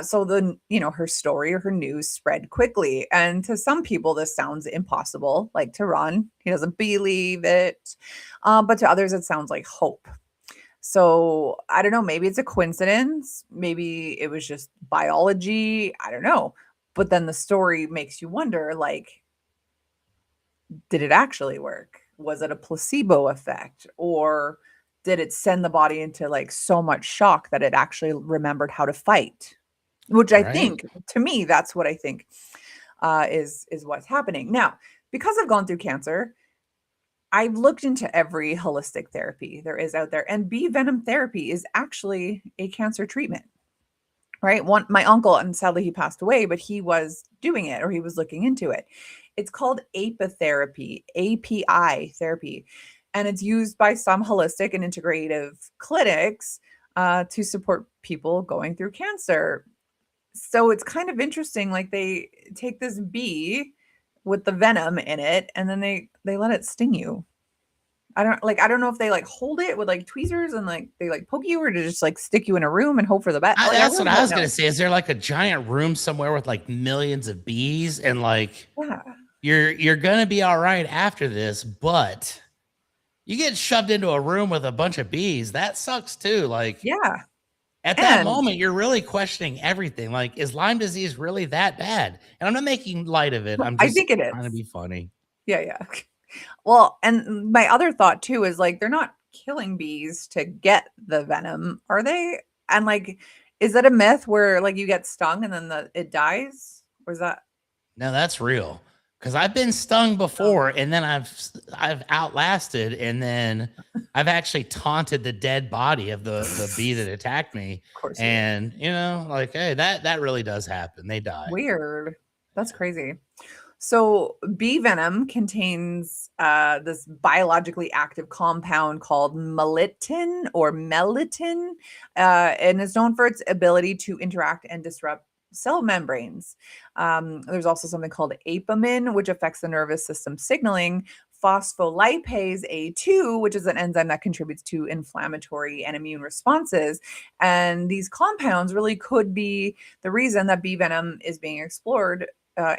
So her story or her news spread quickly. And to some people, this sounds impossible, like to Ron, he doesn't believe it. But to others, it sounds like hope. So I don't know, maybe it's a coincidence. Maybe it was just biology. I don't know. But then the story makes you wonder, like, did it actually work? Was it a placebo effect? Or did it send the body into like so much shock that it actually remembered how to fight, which I Right? think, to me, that's what I think is what's happening. Now, because I've gone through cancer, I've looked into every holistic therapy there is out there, and bee venom therapy is actually a cancer treatment. Right? My uncle, and sadly he passed away, but he was doing it, or he was looking into it. It's called apitherapy, API therapy, and it's used by some holistic and integrative clinics to support people going through cancer. So it's kind of interesting. Like, they take this bee with the venom in it, and then they let it sting you. I don't know if they like hold it with like tweezers and like they like poke you, or to just like stick you in a room and hope for the best. Like, I That's what really I don't was know. gonna say. Is there like a giant room somewhere with like millions of bees, and like Yeah. you're gonna be all right after this, but you get shoved into a room with a bunch of bees, that sucks too. Like, Yeah. at that And moment, you're really questioning everything. Like, is Lyme disease really that bad? And I'm not making light of it. I'm I just think it trying to is. be funny. Yeah, yeah. Well, and my other thought too is like they're not killing bees to get the venom, are they? And like, is that a myth where like you get stung and then it dies? Or is that No, that's real. Because I've been stung before, and then I've outlasted, and then I've actually taunted the dead body of the bee that attacked me. of course you did. And like, hey, that really does happen. They die. Weird. That's crazy. So, bee venom contains this biologically active compound called melittin, and is known for its ability to interact and disrupt cell membranes. There's also something called apamin, which affects the nervous system signaling. Phospholipase A2, which is an enzyme that contributes to inflammatory and immune responses. And these compounds really could be the reason that bee venom is being explored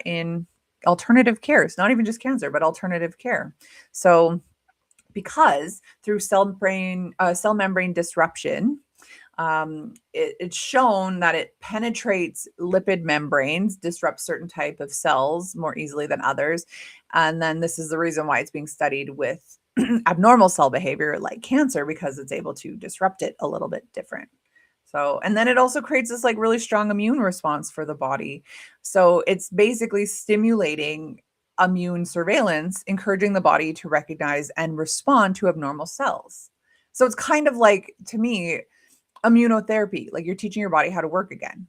in alternative care. It's not even just cancer, but alternative care. So, because through cell membrane disruption, it's shown that it penetrates lipid membranes, disrupts certain type of cells more easily than others, and then this is the reason why it's being studied with abnormal cell behavior like cancer, because it's able to disrupt it a little bit different. So, and then it also creates this like really strong immune response for the body. So it's basically stimulating immune surveillance, encouraging the body to recognize and respond to abnormal cells. So it's kind of like, to me, immunotherapy, like you're teaching your body how to work again.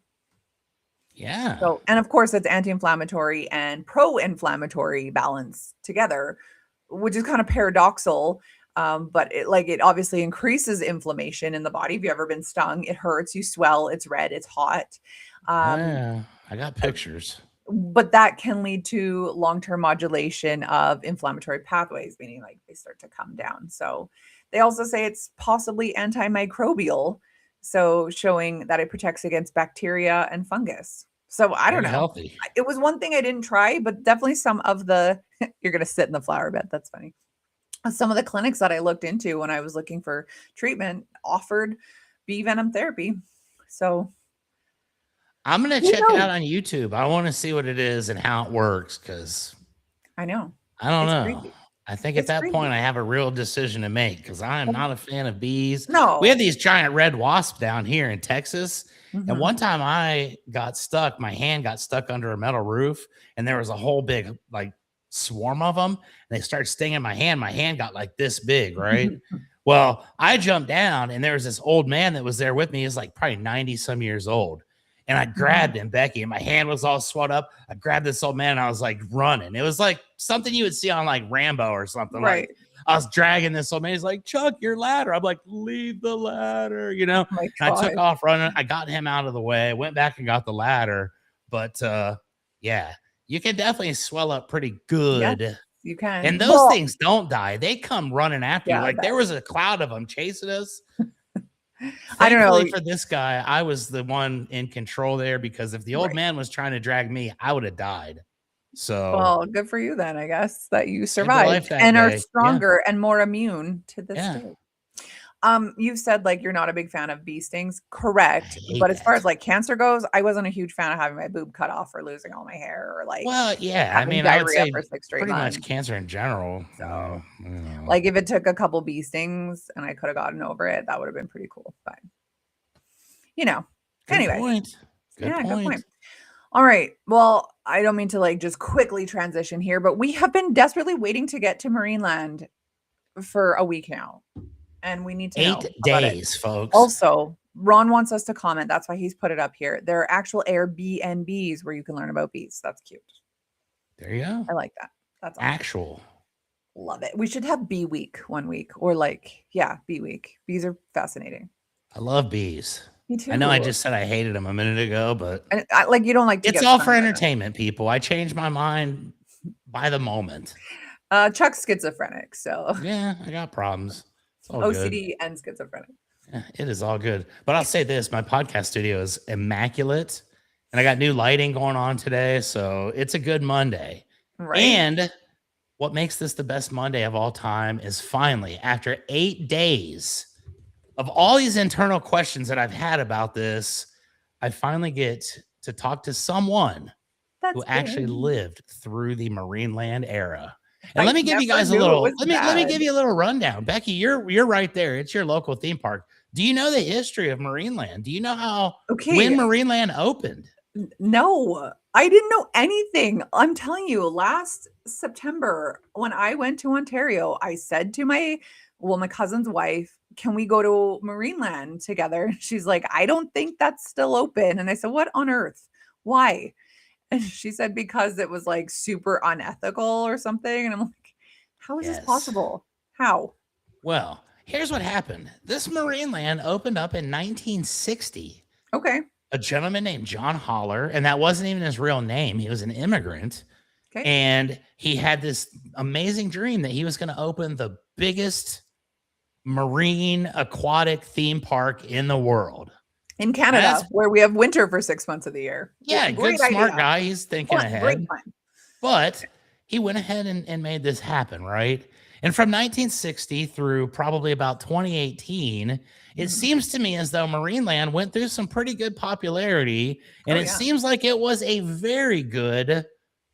Yeah. So, and of course, it's anti-inflammatory and pro-inflammatory balance together, which is kind of paradoxical. But it obviously increases inflammation in the body. If you've ever been stung, it hurts, you swell, it's red, it's hot. Yeah. I got pictures. But that can lead to long-term modulation of inflammatory pathways, meaning like they start to come down. So they also say it's possibly antimicrobial, so showing that it protects against bacteria and fungus. So I don't Very know. healthy. It was one thing I didn't try, but definitely some of the you're going to sit in the flower bed. That's funny. Some of the clinics that I looked into when I was looking for treatment offered bee venom therapy. So I'm gonna who check it out knows? on YouTube. I want to see what it is and how it works, because I know. I don't It's know. crazy. I think at It's that point crazy. I have a real decision to make, because I am not a fan of bees. We have No. these giant red wasps down here in Texas. And Mhm. one time I got stuck, my hand got stuck under a metal roof, and there was a whole big like swarm of them. And they started stinging my hand. My hand got like this big, right? Well, I jumped down, and there was this old man that was there with me. He was like probably 90 some years old. And I Mhm. grabbed him, Becky, and my hand was all swelled up. I grabbed this old man, and I was like running. It was like something you would see on like Rambo or something. Like, Right. I was dragging this old man. He's like, Chuck, your ladder. I'm like, leave the ladder, Oh my And I took god. off running. I got him out of the way, went back and got the ladder. But yeah, you can definitely swell up pretty Yes, good. you can. And those Well, things don't die. They come running after you. yeah, I Like, bet. there was a cloud of them chasing us. I don't know. Thankfully for this guy, I was the one in control there, because if the old Right. man was trying to drag me, I would have died. So Well, good for you then, I guess, that you saved a life survived that and are day. Yeah. stronger and more immune to this Yeah. day. You said like you're not a big fan of bee stings, correct? I hate But as far that. as like cancer goes, I wasn't a huge fan of having my boob cut off or losing all my hair or like Well, yeah, I having mean, I would diarrhea say for 6 straight pretty much months. cancer in general. So, You know. like if it took a couple bee stings and I could have gotten over it, that would have been pretty cool. But you know, Good anyways, point. Good good point. point. All right. Well, I don't mean to like just quickly transition here, but we have been desperately waiting to get to Marineland for a week now, and we need to know 8 about it. days, folks. Also, Ron wants us to comment. That's why he's put it up here. There are actual Airbnbs where you can learn about bees. That's cute. There you go. I like that. That's awesome. Actual. Love it. We should have bee week one week, or like, yeah, bee week. Bees are fascinating. I love bees. Me too. I know I just said I hated them a minute ago, but and like you don't like to it's get all stung for by them. entertainment, people. I change my mind by the moment. Chuck's schizophrenic, so Yeah, I got problems. It's all OCD good. and schizophrenic. Yeah, it is all good. But I'll say this, my podcast studio is immaculate, and I got new lighting going on today, so it's a good Monday. Right. And what makes this the best Monday of all time is finally, after 8 days of all these internal questions that I've had about this, I finally get to talk to someone who actually lived through the Marineland era. And let me give you guys a little, let me give you a little rundown. Becky, you're right there. It's your local theme park. Do you know the history of Marineland? Do you know how when Marineland opened? No, I didn't know anything. I'm telling you, last September when I went to Ontario, I said to my cousin's wife, can we go to Marineland together? She's like, I don't think that's still open. And I said, what on earth? Why? And she said, because it was like super unethical or something. And I'm like, how is this possible? How? Well, here's what happened. This Marineland opened up in 1960. Okay. A gentleman named John Holler, and that wasn't even his real name. He was an immigrant. Okay. And he had this amazing dream that he was going to open the biggest marine aquatic theme park in the world. In Canada, where we have winter for 6 months of the year. Yeah, good, smart guy. He's thinking ahead. But he went ahead and made this happen, right? And from 1960 through probably about 2018, it seems to me as though Marineland went through some pretty good popularity. And it seems like it was a very good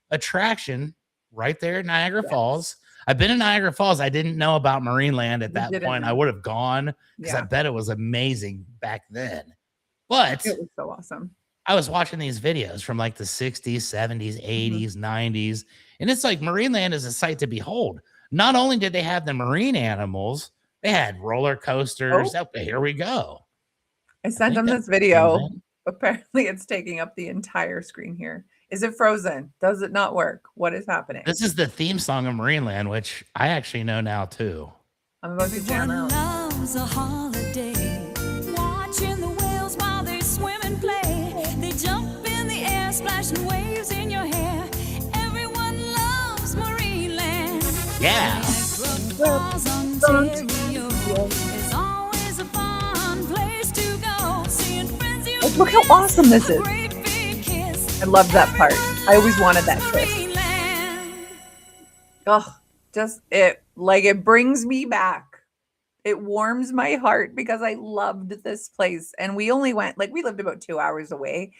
attraction right there at Niagara Falls. I've been in Niagara Falls. I didn't know about Marineland at that point. I would have gone because I bet it was amazing back then. But it was so awesome. I was watching these videos from like the 60s, 70s, 80s, 90s. And it's like Marineland is a sight to behold. Not only did they have the marine animals, they had roller coasters. Oh, here we go. I sent them this video. Apparently, it's taking up the entire screen here. Is it frozen? Does it not work? What is happening? This is the theme song of Marineland, which I actually know now too. I'm about to jam out. Loves a holiday, watching the whales while they swim and play. They jump in the air, splashing waves in your hair. Everyone loves Marineland. Yeah. Look how awesome this is. I love that part. I always wanted that kiss. Oh, just it brings me back. It warms my heart because I loved this place. And we only went, we lived about 2 hours away.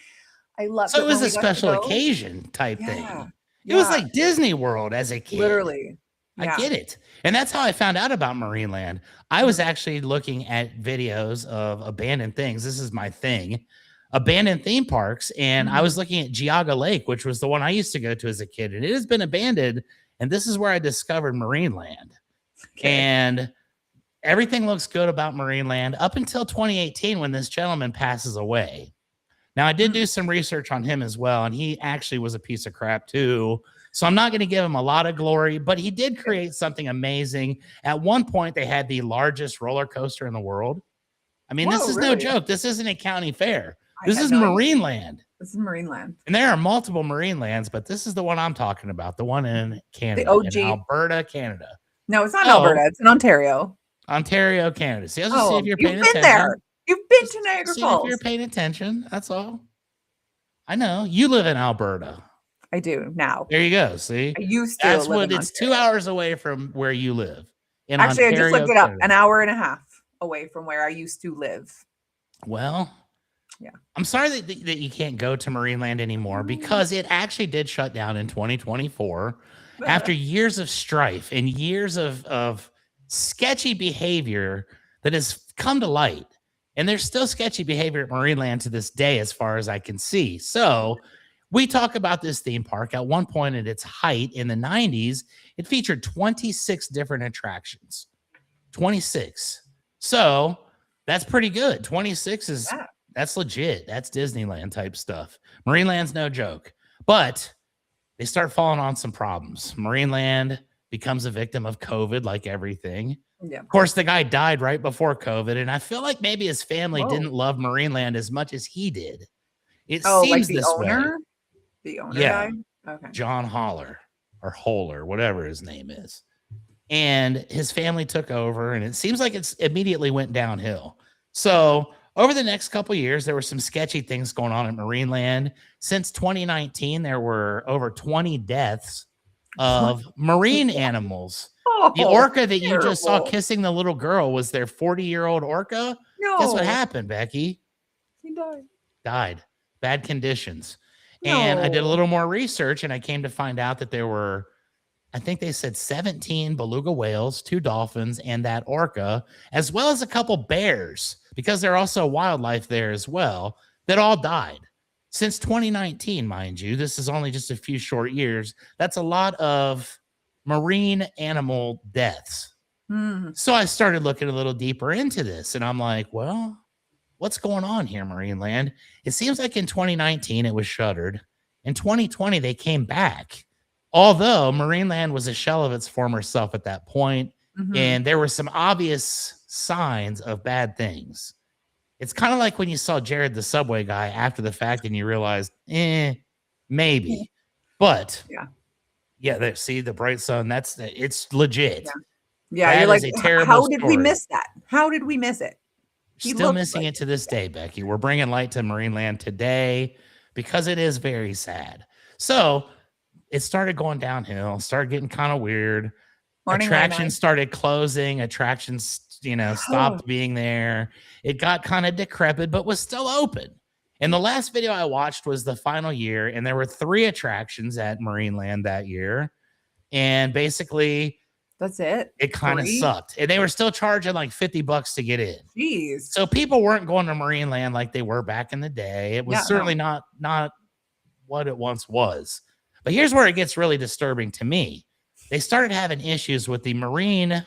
I loved it. So it was a special occasion type thing. It was like Disney World as a kid. Literally. I get it. And that's how I found out about Marineland. I was actually looking at videos of abandoned things. This is my thing. Abandoned theme parks. And I was looking at Geauga Lake, which was the one I used to go to as a kid. And it has been abandoned. And this is where I discovered Marineland. Okay. And everything looks good about Marineland up until 2018 when this gentleman passes away. Now, I did do some research on him as well. And he actually was a piece of crap too. So I'm not going to give him a lot of glory, but he did create something amazing. At one point, they had the largest roller coaster in the world. I mean, this is no joke. This isn't a county fair. This is Marineland. This is Marineland. And there are multiple Marinelands, but this is the one I'm talking about, the one in Canada, the OG. In Alberta, Canada. No, it's not Alberta. It's in Ontario. Ontario, Canada. See, I was see if you're paying attention. You've been there. You've been to Niagara Falls. If you're paying attention, that's all. I know. You live in Alberta. I do now. There you go. See, I used to. That's what it's 2 hours away from where you live. Actually, Ontario, I just looked it up. Canada. An hour and a half. away from where I used to live. Well, yeah. I'm sorry that you can't go to Marineland anymore because it actually did shut down in 2024 after years of strife and years of sketchy behavior that has come to light. And there's still sketchy behavior at Marineland to this day, as far as I can see. So we talk about this theme park. At one point at its height in the 90s, it featured 26 different attractions. 26. So that's pretty good. 26 is that's legit. That's Disneyland type stuff. Marineland's no joke. But they start falling on some problems. Marineland becomes a victim of COVID, like everything. Yeah. Of course, the guy died right before COVID, and I feel like maybe his family didn't love Marineland as much as he did. It seems like the this owner? way. The owner Yeah. died? Okay. John Holler or Holler, whatever his name is. And his family took over, and it seems like it's immediately went downhill. So over the next couple of years, there were some sketchy things going on at Marineland. Since 2019, there were over 20 deaths of marine animals. The orca that you just saw kissing the little girl was their 40-year-old orca. No. Guess what happened, Becky? He died. Died. Bad conditions. And I did a little more research, and I came to find out that there were, I think they said 17 beluga whales, 2 dolphins, and that orca, as well as a couple bears, because there are also wildlife there as well, that all died. Since 2019, mind you, this is only just a few short years. That's a lot of marine animal deaths. So I started looking a little deeper into this, and I'm like, well, what's going on here, Marineland? It seems like in 2019, it was shuttered. In 2020, they came back. Although Marineland was a shell of its former self at that point, and there were some obvious signs of bad things. It's kind of like when you saw Jared the Subway guy after the fact and you realized, maybe. But yeah, see the bright sun. It's legit. Yeah, that you're like, a terrible how did we story. miss that? How did we miss it? Still missing it to this day, Becky. We're bringing light to Marineland today because it is very sad. So it started going downhill, started getting kind of weird. Attractions started closing. Attractions, stopped being there. It got kind of decrepit, but was still open. And the last video I watched was the final year, and there were 3 attractions at Marineland that year. And basically, that's it. It kind of sucked. And they were still charging like $50 to get in. Jeez. So people weren't going to Marineland like they were back in the day. It was certainly not what it once was. But here's where it gets really disturbing to me. They started having issues with the marine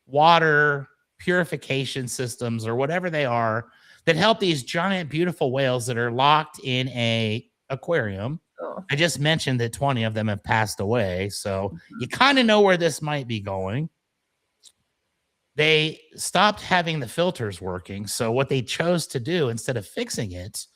water purification systems or whatever they are that help these giant, beautiful whales that are locked in a aquarium. I just mentioned that 20 of them have passed away. So you kind of know where this might be going. They stopped having the filters working. So what they chose to do instead of fixing it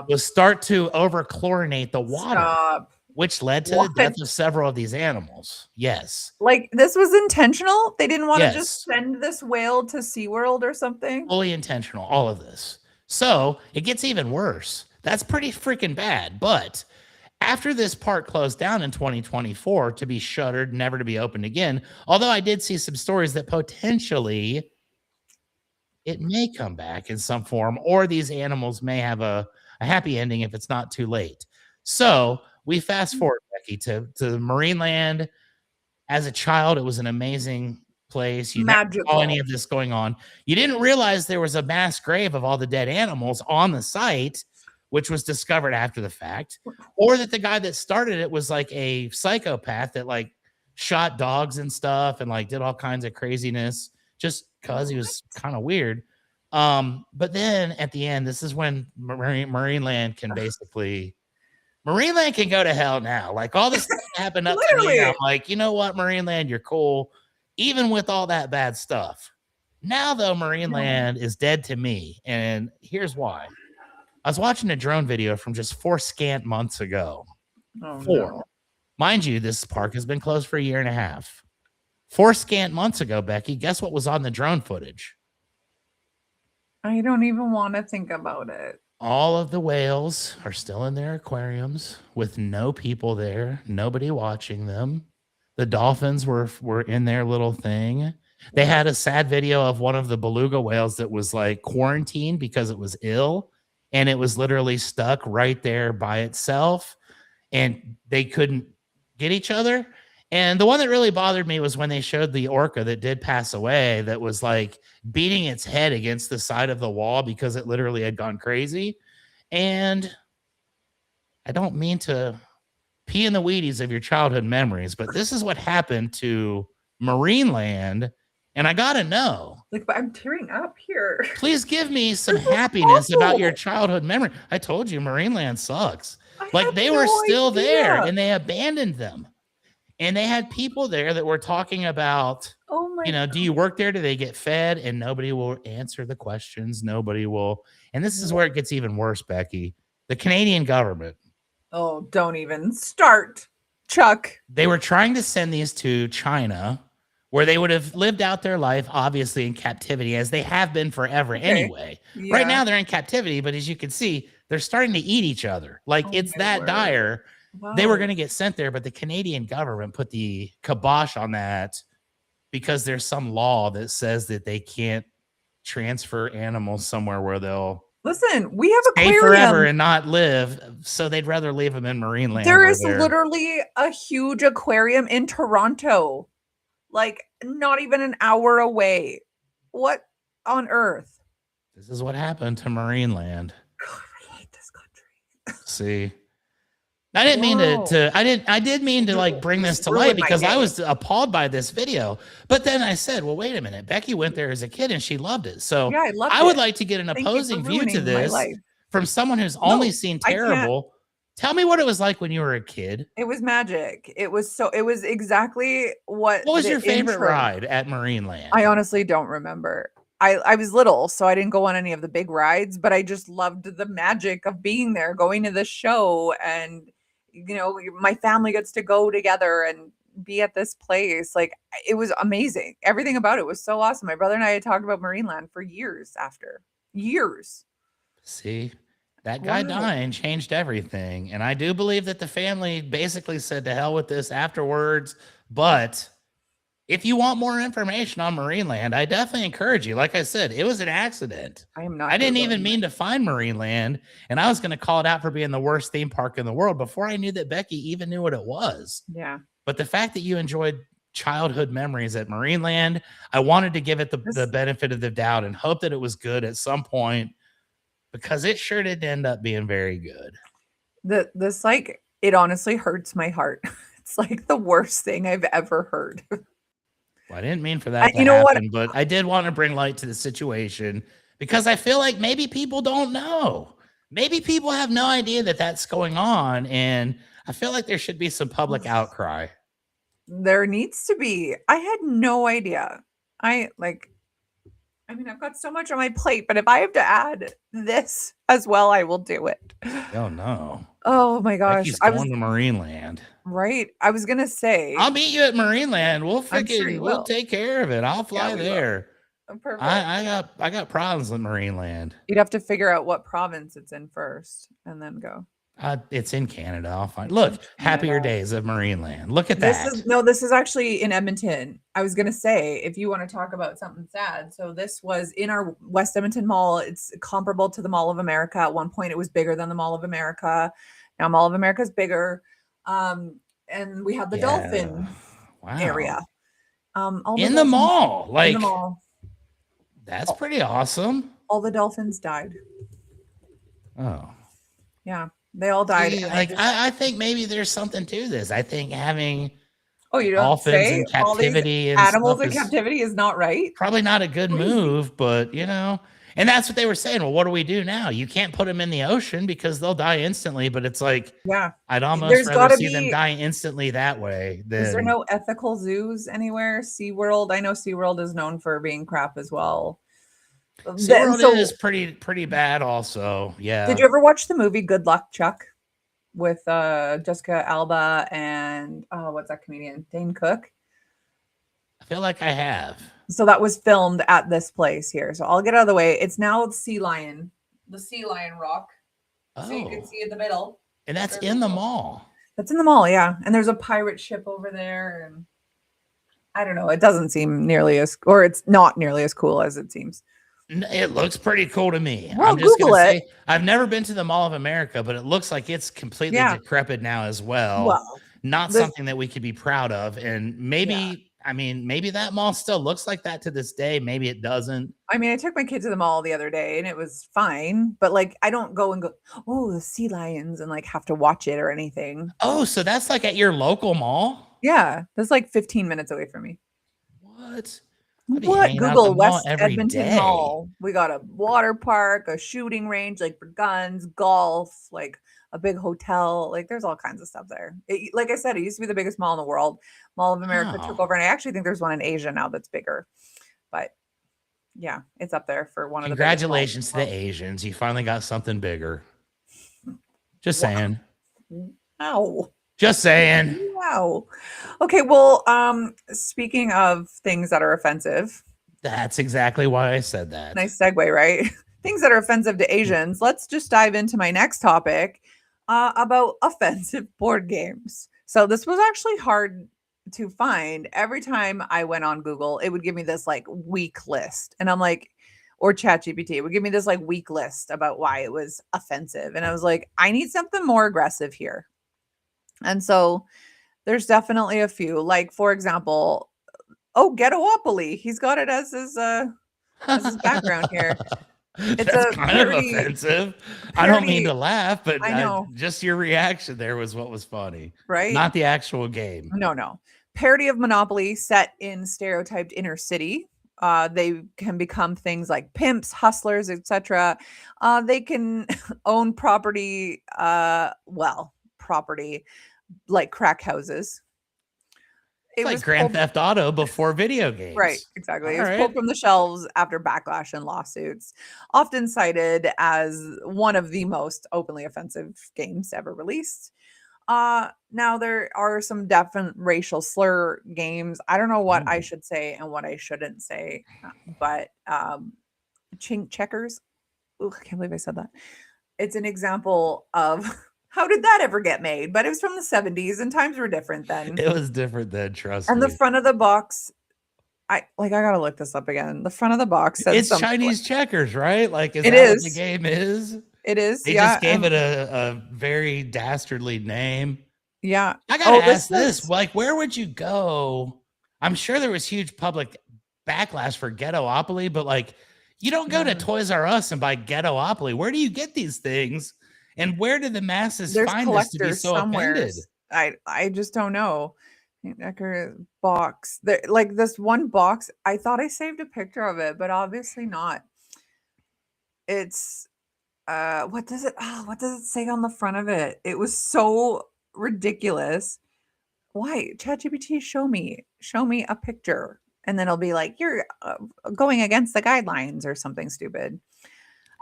was start to over-chlorinate the water, which led to the death of several of these animals. Yes. Like this was intentional? They didn't want to just send this whale to SeaWorld or something? Fully intentional, all of this. So it gets even worse. That's pretty freaking bad. But after this park closed down in 2024 to be shuttered, never to be opened again, although I did see some stories that potentially it may come back in some form, or these animals may have a happy ending if it's not too late. So we fast forward, Becky, to Marineland. As a child, it was an amazing place. You never saw any of this going on. You didn't realize there was a mass grave of all the dead animals on the site, which was discovered after the fact, or that the guy that started it was like a psychopath that like shot dogs and stuff and like did all kinds of craziness just because he was kind of weird. But then at the end, this is when Marineland can Marineland can go to hell now. Like all this stuff happened up to me. I'm like, you know what, Marineland, you're cool, even with all that bad stuff. Now, though, Marineland is dead to me. And here's why. I was watching a drone video from just 4 scant months ago. 4. No. Mind you, this park has been closed for a year and a half. 4 scant months ago, Becky, guess what was on the drone footage? I don't even want to think about it. All of the whales are still in their aquariums with no people there, nobody watching them. The dolphins were in their little thing. They had a sad video of one of the beluga whales that was like quarantined because it was ill, and it was literally stuck right there by itself, and they couldn't get each other. And the one that really bothered me was when they showed the orca that did pass away that was like beating its head against the side of the wall because it literally had gone crazy. And I don't mean to pee in the Wheaties of your childhood memories, but this is what happened to Marineland. And I got to know. Like, but I'm tearing up here. Please give me some happiness about your childhood memory. I told you Marineland sucks. Like they were still there and they abandoned them. And they had people there that were talking about, oh my God. Do you work there? Do they get fed? And nobody will answer the questions. Nobody will. And this is where it gets even worse, Becky. The Canadian government. Oh, don't even start, Chuck. They were trying to send these to China, where they would have lived out their life, obviously in captivity, as they have been forever anyway. Yeah. Right now they're in captivity, but as you can see, they're starting to eat each other. Like it's that dire. Wow. They were going to get sent there, but the Canadian government put the kibosh on that because there's some law that says that they can't transfer animals somewhere where they'll listen. We have stay forever and not live, so they'd rather leave them in Marineland. There is literally a huge aquarium in Toronto, like not even an hour away. What on earth? This is what happened to Marineland. God, I hate this country. See. I didn't mean to I did mean to like bring this to light because I was appalled by this video. But then I said, well, wait a minute. Becky went there as a kid and she loved it. So yeah, I would like to get an opposing view to this from someone who's only seen terrible. Tell me what it was like when you were a kid. It was magic. It was exactly what was your favorite ride at Marineland? I honestly don't remember. I was little, so I didn't go on any of the big rides, but I just loved the magic of being there, going to the show, and my family gets to go together and be at this place. Like it was amazing. Everything about it was so awesome. My brother and I had talked about Marineland for years after. Years. See, that guy dying changed everything. And I do believe that the family basically said to hell with this afterwards. But if you want more information on Marineland, I definitely encourage you. Like I said, it was an accident. I didn't even mean to find Marineland, and I was going to call it out for being the worst theme park in the world before I knew that Becky even knew what it was. Yeah. But the fact that you enjoyed childhood memories at Marineland, I wanted to give it the benefit of the doubt and hope that it was good at some point, because it sure didn't end up being very good. This like, it honestly hurts my heart. It's like the worst thing I've ever heard. Well, I didn't mean for that to happen, but I did want to bring light to the situation because I feel like maybe people don't know. Maybe people have no idea that that's going on, and I feel like there should be some public outcry. There needs to be. I had no idea. I've got so much on my plate, but if I have to add this as well, I will do it. Oh, no. Oh, my gosh. Becky's going to Marineland. Right. I was going to say. I'll meet you at Marineland. We'll take care of it. I'll fly there. Perfect. I got problems with Marineland. You'd have to figure out what province it's in first and then go. It's in Canada. I'll find. Look, happier days of Marineland. Look at that. This is actually in Edmonton. I was going to say, if you want to talk about something sad. So this was in our West Edmonton Mall. It's comparable to the Mall of America. At one point, it was bigger than the Mall of America. Now Mall of America is bigger. And we have the dolphin area. In the mall. Like, in the mall. That's pretty awesome. All the dolphins died. Oh. Yeah. They all died. See, I think maybe there's something to this. I think having dolphins in captivity and animals in captivity is not right. Probably not a good move, but and that's what they were saying. Well, what do we do now? You can't put them in the ocean because they'll die instantly. But it's like, I'd almost rather see them die instantly that way. Is there no ethical zoos anywhere? SeaWorld. I know SeaWorld is known for being crap as well. SeaWorld is pretty bad also. Yeah. Did you ever watch the movie Good Luck, Chuck? With Jessica Alba and what's that comedian? Dane Cook? I feel like I have. So that was filmed at this place here. So I'll get out of the way. It's now the Sea Lion Rock. So you can see in the middle. And that's in the mall. That's in the mall, yeah. And there's a pirate ship over there. And I don't know. It doesn't seem nearly as, or it's not nearly as cool as it seems. It looks pretty cool to me. Well, I'm just Google gonna it. say I've never been to the Mall of America, but it looks like it's completely Yeah. decrepit now as well. Well, Not this- something that we could be proud of. And maybe, I mean, maybe that mall still looks like that to this day. Maybe it doesn't. I mean, I took my kid to the mall the other day and it was fine, but like I don't go and go, oh, the sea lions and like have to watch it or anything. Oh, so that's like at your local mall? Yeah, that's like 15 minutes away from me. What? I'd be What? hanging out at Google the mall West every Edmonton day. Mall. We got a water park, a shooting range, like for guns, golf, like a big hotel. Like there's all kinds of stuff there. Like I said, it used to be the biggest mall in the world. Mall of America took Wow. over, and I actually think there's one in Asia now that's bigger. But yeah, it's up there for one of the biggest malls in Congratulations to the the world. Asians. You finally got something bigger. Just saying. Ow. Just saying. Wow. Okay, well, speaking of things that are offensive, That's exactly why I said that. nice segue, right? Things that are offensive to Asians. Let's just dive into my next topic about offensive board games. So this was actually hard to find. Every time I went on Google, it would give me this like weak list. And I'm like, or ChatGPT, it would give me this like weak list about why it was offensive. And I was like, I need something more aggressive here. And so there's definitely a few. Like, for example, Ghettopoly. He's got it as his background here. It's That's a kind parody- of offensive. I don't mean parody- to laugh, but I know. just your reaction there was what was funny, Right? not the actual game. No. Parody of Monopoly set in stereotyped inner city. They can become things like pimps, hustlers, etc. They can own property, property like crack houses. It's like was Grand pulled- Theft Auto before video games. Right, exactly. It was All pulled right. from the shelves after backlash and lawsuits, often cited as one of the most openly offensive games ever released. Now there are some definite racial slur games. I don't know what I Ooh. should say and what I shouldn't say, but checkers. Ooh, I can't believe I said that. It's an example of how did that ever get made? But it was from the 70s and times were different then. It was different then, trust And me. the front of the box, I gotta look this up again. The front of the box says It's something Chinese checkers, right? Like, is It that what the is. game is? It is. They Yeah. just gave it a very dastardly name. Yeah. I gotta this ask this: is- like, where would you go? I'm sure there was huge public backlash for Ghettopoly, but like, you don't go to Yeah. Toys R Us and buy Ghettopoly. Where do you get these things? And where do the masses There's find this to be collectors so somewhere. offended? I just don't know. Decker box. There, like this one box, I thought I saved a picture of it, but obviously not. It's what does it say on the front of it? It was so ridiculous. Why? ChatGPT, show me a picture. And then it'll be like, you're going against the guidelines or something stupid.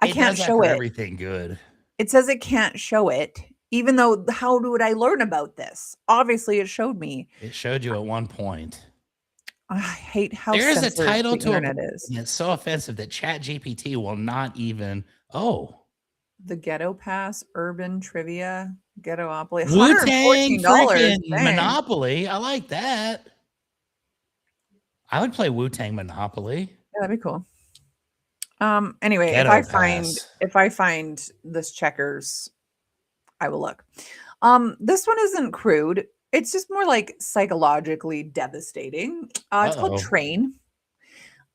I It can't does that show for it. everything good. It says it can't show it, even though how would I learn about this? Obviously, it showed me. It showed you at one point. I hate how There is a censored title the to a internet book, is. and it's so offensive that ChatGPT will not even. Oh, The Ghetto Pass, Urban Trivia, Ghettopoly, Wu Tang $114. freaking Dang. Monopoly. I like that. I would play Wu Tang Monopoly. Yeah, that'd be cool. Anyway, Ghetto Pass. if I find this checkers, I will look. This one isn't crude. It's just more like psychologically devastating. It's called Uh-oh. Train.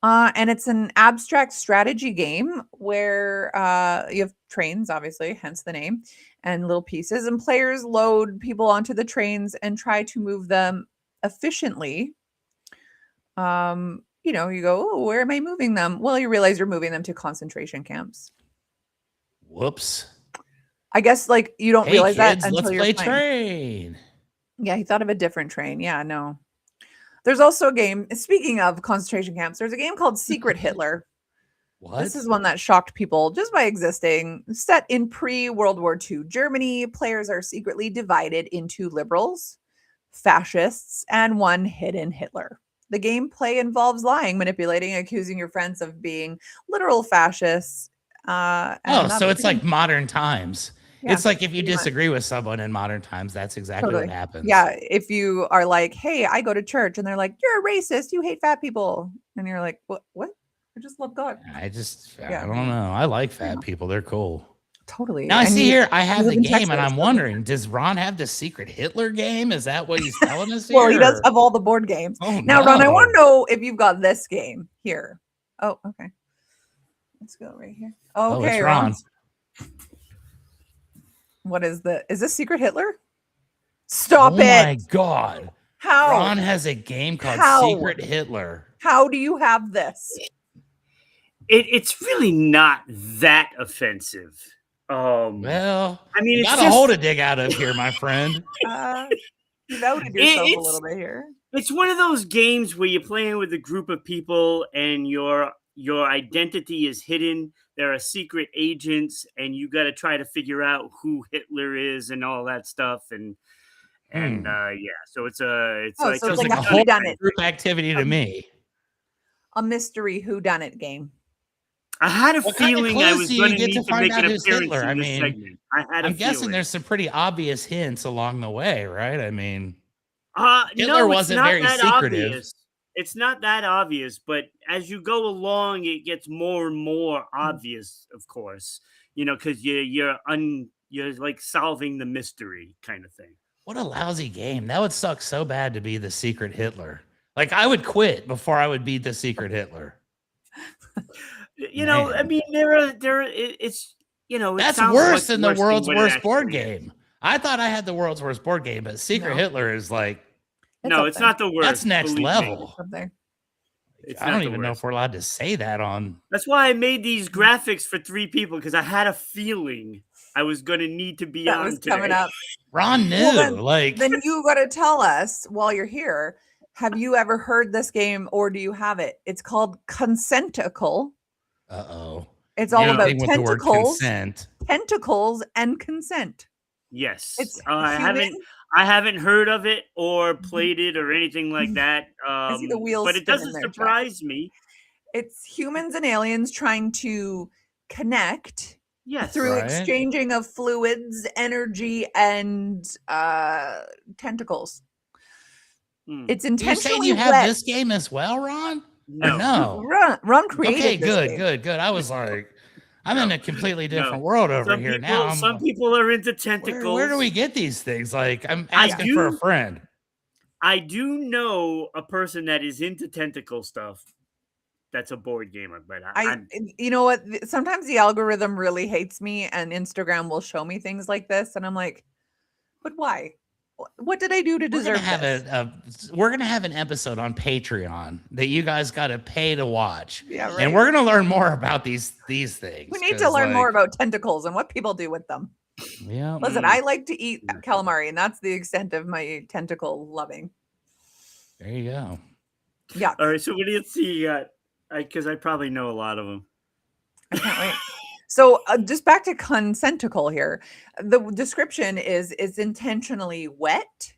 And it's an abstract strategy game where you have trains, obviously, hence the name, and little pieces, and players load people onto the trains and try to move them efficiently. You go, oh, where am I moving them? Well, you realize you're moving them to concentration camps. Whoops. I guess like you don't Hey realize kids, that until let's you're play playing. train. Yeah, he thought of a different train. Yeah, no. There's also a game, speaking of concentration camps, there's a game called Secret Hitler. What? This is one that shocked people just by existing. Set in pre-World War II Germany, players are secretly divided into liberals, fascists, and one hidden Hitler. The gameplay involves lying, manipulating, accusing your friends of being literal fascists. Oh, so it's like modern times. Yeah, It's like if you pretty much. disagree with someone in modern times, that's exactly Totally. what happens. Yeah, if you are like, "Hey, I go to church," and they're like, "You're a racist. You hate fat people," and you're like, "What? What? I just love God." I Yeah. don't know. I like fat people. They're cool. Totally. Now I And see you here I have live the in game, and Texas, I'm so- wondering, does Ron have the secret Hitler game? Is that what he's telling us here? Well, he does have all the board games. Oh, Now, Ron, I no. want to know if you've got this game here. Oh, okay. Let's go right here. Oh, Okay, it's Ron. What is this Secret Hitler? Stop Oh it. my God. How? Ron has a game called How? Secret Hitler. How do you have this? It's really not that offensive. Well, I mean, you it's got a just- hole to dig out of here, my friend. You outed yourself a It's- little bit here. It's one of those games where you're playing with a group of people and your identity is hidden. There are secret agents, and you got to try to figure out who Hitler is and all that stuff. And yeah, so it's Oh, like so it's Sounds like like a a whole whodunit. group activity to me. A mystery whodunit game. I had a What kind of feeling I clues was do you going to get need to to find make out an who's appearance Hitler? in I this mean, segment. I had a I'm guessing feeling. there's some pretty obvious hints along the way, right? I mean, Hitler no, wasn't it's not very that secretive. Obvious. It's not that obvious, but as you go along, it gets more and more obvious. Of course, because you're like solving the mystery kind of thing. what a lousy game. That would suck so bad to be the secret Hitler. Like, I would quit before I would beat the secret Hitler. I mean, it's it That's sounds worse much than the world's what it worst board actually is. game. I thought I had the world's worst board game, but Secret No. Hitler is like, No, up it's there. not the worst. that's next believe me. level. Up there. It's I not don't the even know worst. if we're allowed to say that on. That's why I made these graphics for 3 people, because I had a feeling I was going to need to be That on was today. coming up. Ron knew. Well, then you got to tell us while you're here. Have you ever heard this game, or do you have it? It's called Consenticle. Uh-oh. It's all about Anything with the word tentacles, consent. tentacles, and consent. Yes, It's I human. haven't heard of it or played it or anything like that. see the wheels But it spinning doesn't there, Chuck. surprise me. It's humans and aliens trying to connect Yes, through Right. exchanging of fluids, energy, and tentacles. It's You're saying intentionally you have wet. this game as well, Ron? Or No. no. Ron created Okay, this good, game. good. I was like, I'm in a completely different No. world over here now. Some people are into tentacles. Where do we get these things? Like, I'm I asking for a do- friend. I do know a person that is into tentacle stuff. That's a board gamer, but I'm You know what? Sometimes the algorithm really hates me, and Instagram will show me things like this, and I'm like, but why? What did I do to We're deserve gonna have this? we're gonna have an episode on Patreon that you guys got to pay to watch. Yeah, right. And we're gonna learn more about these things. We need to 'cause, learn more like, about tentacles and what people do with them. Yeah. Listen, I like to eat calamari, and that's the extent of my tentacle loving. There you go. Yeah, all right. So what do you see? You got? Because I probably know a lot of them. I can't wait. So just back to consenticle here. The description is it's intentionally wet,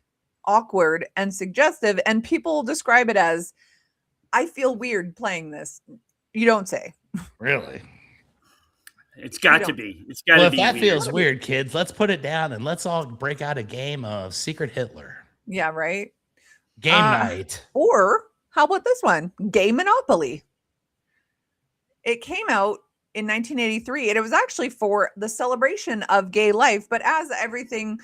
awkward, and suggestive, and people describe it as, I feel weird playing this. You don't say. Really? It's got to don't- be. It's got to Well, if be. that weird. feels weird, kids, let's put it down and let's all break out a game of Secret Hitler. Yeah, right. Game night. Or how about this one? Gay Monopoly. It came out in 1983, and it was actually for the celebration of gay life. But as everything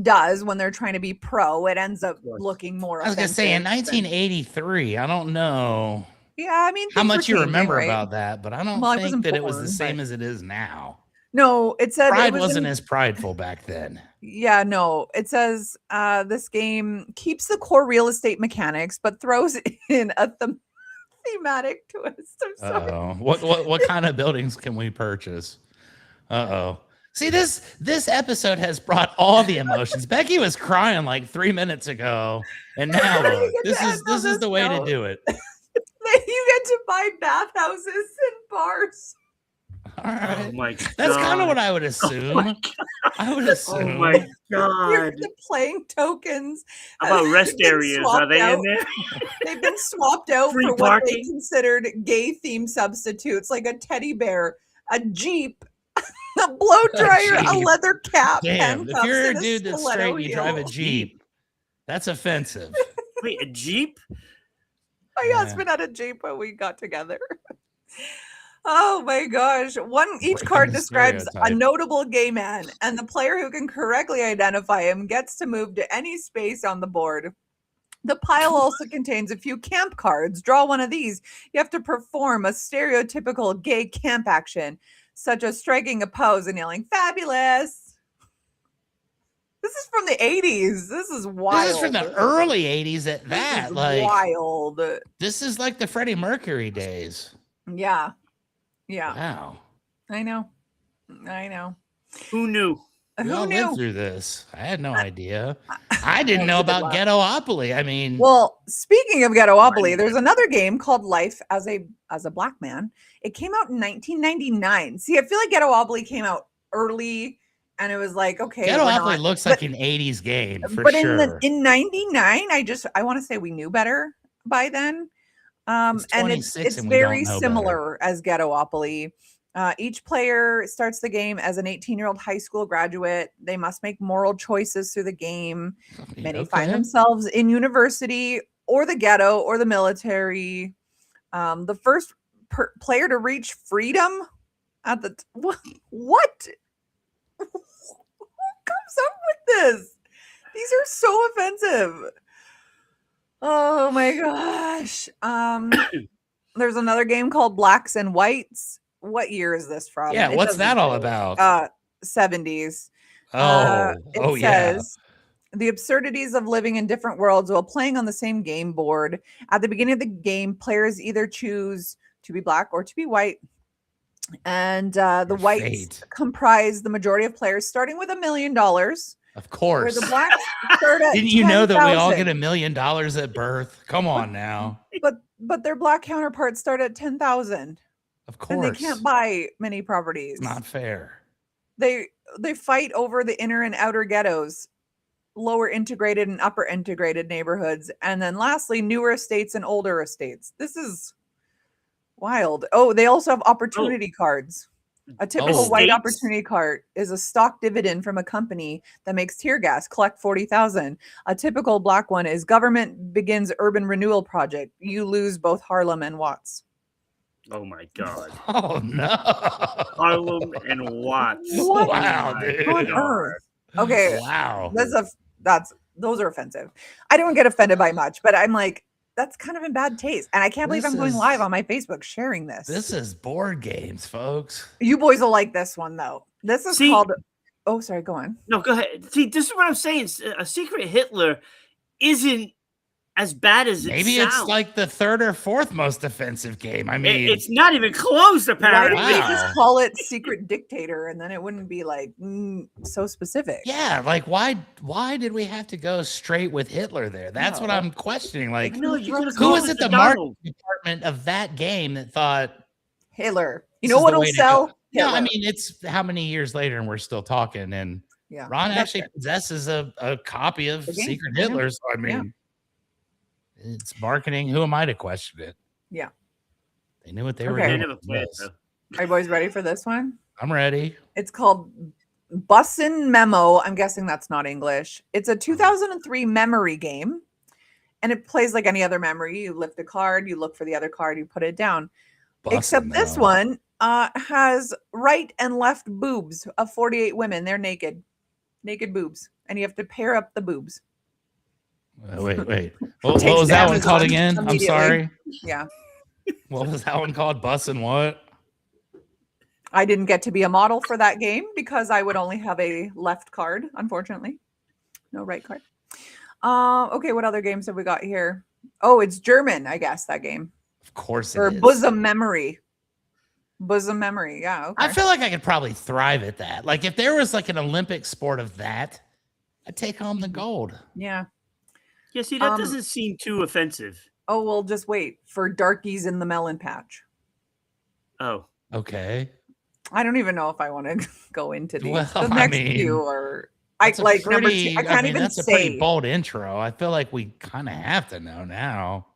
does when they're trying to be pro, it ends up course. looking more. I was gonna say in offensive than- 1983. I don't know Yeah, I mean, how things were much you changing, remember right? about that, but I don't Well, I think wasn't that it was the born, same but- as it is now. No, it said Pride it was wasn't in- as prideful back then. Yeah, no, it says this game keeps the core real estate mechanics, but throws in a thematic twist. I'm sorry. Uh-oh. What kind of buildings can we purchase? Uh-oh. See, this episode has brought all the emotions. Becky was crying like 3 minutes ago, and now You look, get this to is end on this is this the way to note. do it. You get to buy bathhouses and bars. All right. Oh my god. That's kind of what I would assume. I would Oh assume. my You're god. the playing tokens. How about rest They've been areas? Are swapped they out. in there? They've been swapped out Free for what they parking? considered gay theme substitutes, like a teddy bear, a Jeep, a blow dryer, a Jeep. leather cap, Damn, if handcuffs, you're a and dude that's straight stiletto and you drive a heel. Jeep, that's offensive. Wait, a Jeep? My Yeah. husband had a Jeep when we got together. Oh my gosh. Each Breaking card the describes a stereotype. notable gay man, and the player who can correctly identify him gets to move to any space on the board. The pile also contains a few camp cards. Draw one of these. You have to perform a stereotypical gay camp action, such as striking a pose and yelling, "Fabulous!" This is from the 80s. This is wild. This is from the early 80s at that. This is Like, wild. this is like the Freddie Mercury days. Yeah. Yeah. Wow. I know. Who knew? We Who all lived knew? through this. I had no idea. I didn't know about Ghettopoly. I mean, Well, speaking of Ghettopoly, there's another game called Life as a Black Man. It came out in 1999. See, I feel like Ghettopoly came out early, and it was like, okay, Ghettopoly looks like an 80s game for but sure. in 99, I want to say we knew better by then. It's And 26 it's and we don't very know similar as Ghettopoly. Each player starts the game as an 18-year-old high school graduate. They must make moral choices through the game. Many find themselves in university or the ghetto or the military. The first player to reach freedom at the what? Who comes up with this? These are so offensive. Oh my gosh. There's another game called Blacks and Whites. What year is this from? Yeah, It what's doesn't that all say. about? 70s. Oh, It yeah. says the absurdities of living in different worlds while playing on the same game board. At the beginning of the game, players either choose to be black or to be white. And the Your whites fate. comprise the majority of players, starting with $1 million. Of Where course. the blacks start at Didn't you know that we all 10,000. get $1 million at birth? Come on now. But their black counterparts start at 10,000, Of and course. they can't buy many properties. It's not fair. They fight over the inner and outer ghettos, lower integrated and upper integrated neighborhoods, and then lastly, newer estates and older estates. This is wild. Oh, they also have opportunity cards. A typical white Estates? opportunity card is a stock dividend from a company that makes tear gas. Collect 40,000. A typical black one is government begins urban renewal project. You lose both Harlem and Watts. Oh my God. Oh, no. Harlem and Watts. What Wow, my dude. on God. earth? Okay, Wow. those are offensive. I don't get offended by much, but I'm like, that's kind of in bad taste. And I can't believe This I'm going is- live on my Facebook sharing this. This is board games, folks. You boys will like this one though. This is See- called. Oh, sorry. Go on. No, go ahead. See, this is what I'm saying. A Secret Hitler isn't as bad as it Maybe sounds. it's like the third or fourth most offensive game. I mean, It's not even close, Why apparently. didn't they Wow. just call it Secret Dictator, and then it wouldn't be like so specific? yeah, like why did we have to go straight with Hitler there? That's what No. I'm questioning. Like, No, you could have who called was it at the Donald. marketing department of that game that thought Hitler. You this know is the what'll way to sell? go? No, I Hitler. mean, it's how many years later and we're still talking. And Yeah. Ron that's actually fair. possesses a copy of The game. Secret Yeah. Hitler. So I mean, it's marketing. Who am I to question it? Yeah. They knew what they were Okay. I doing. never played it, Yes. though. Are you boys ready for this one? I'm ready. It's called Bussin' Memo. I'm guessing that's not English. It's a 2003 memory game, and it plays like any other memory. You lift a card, you look for the other card, you put it down. Except Bussin' this now. one has right and left boobs of 48 women. They're naked boobs, and you have to pair up the boobs. Wait. What Takes was that down one called his again? I'm immediately. sorry. Yeah. What was that one called? Bussin' what? I didn't get to be a model for that game because I would only have a left card, unfortunately. No right card. Okay, what other games have we got here? Oh, it's German, I guess, that game. Of course it Or is. Bosom Memory. Bosom Memory, yeah. Okay. I feel like I could probably thrive at that. Like if there was like an Olympic sport of that, I'd take home the gold. Yeah. Yeah, see, that Um, doesn't seem too offensive. Oh, well, just wait for Darkies in the Melon Patch. Oh. Okay. I don't even know if I want to go into these. Well, the I next mean, few are I That's a like number pretty- two. I can't mean, even that's a pretty say. bold intro. I feel like we kind of have to know now.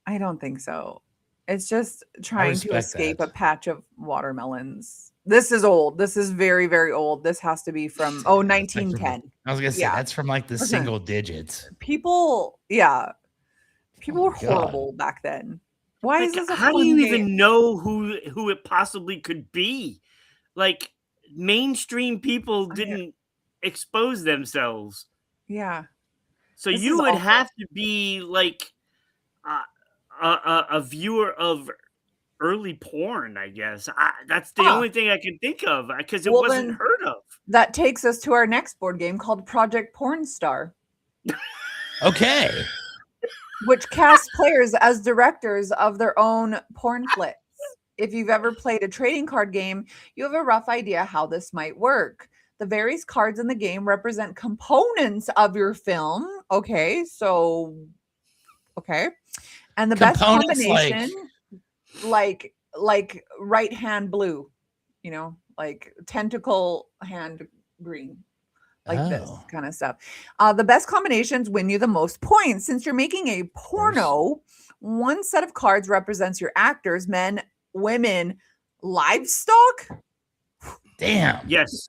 I don't think so. It's just trying to respect escape that. a patch of watermelons. This is old. This is very, very old. This has to be from, That's like 1910. I was gonna say Yeah. that's from like the Okay. single digits. People Oh were my God. horrible back then. Why is Like, this a how do fun you game? even know who it possibly could be? Like, mainstream people I- didn't expose themselves. Yeah. So This you is would awful. have to be like a viewer of early porn, I guess. That's the Ah. only thing I can think of because it Well, wasn't then- heard of. That takes us to our next board game called Project Porn Star, Okay. which casts players as directors of their own porn flicks. If you've ever played a trading card game, you have a rough idea how this might work. The various cards in the game represent components of your film. Okay, so and the best Components combination, like right hand blue, like tentacle hand green, like this Oh. kind of stuff. The best combinations win you the most points. Since you're making a porno, one set of cards represents your actors, men, women, livestock. Damn. Yes.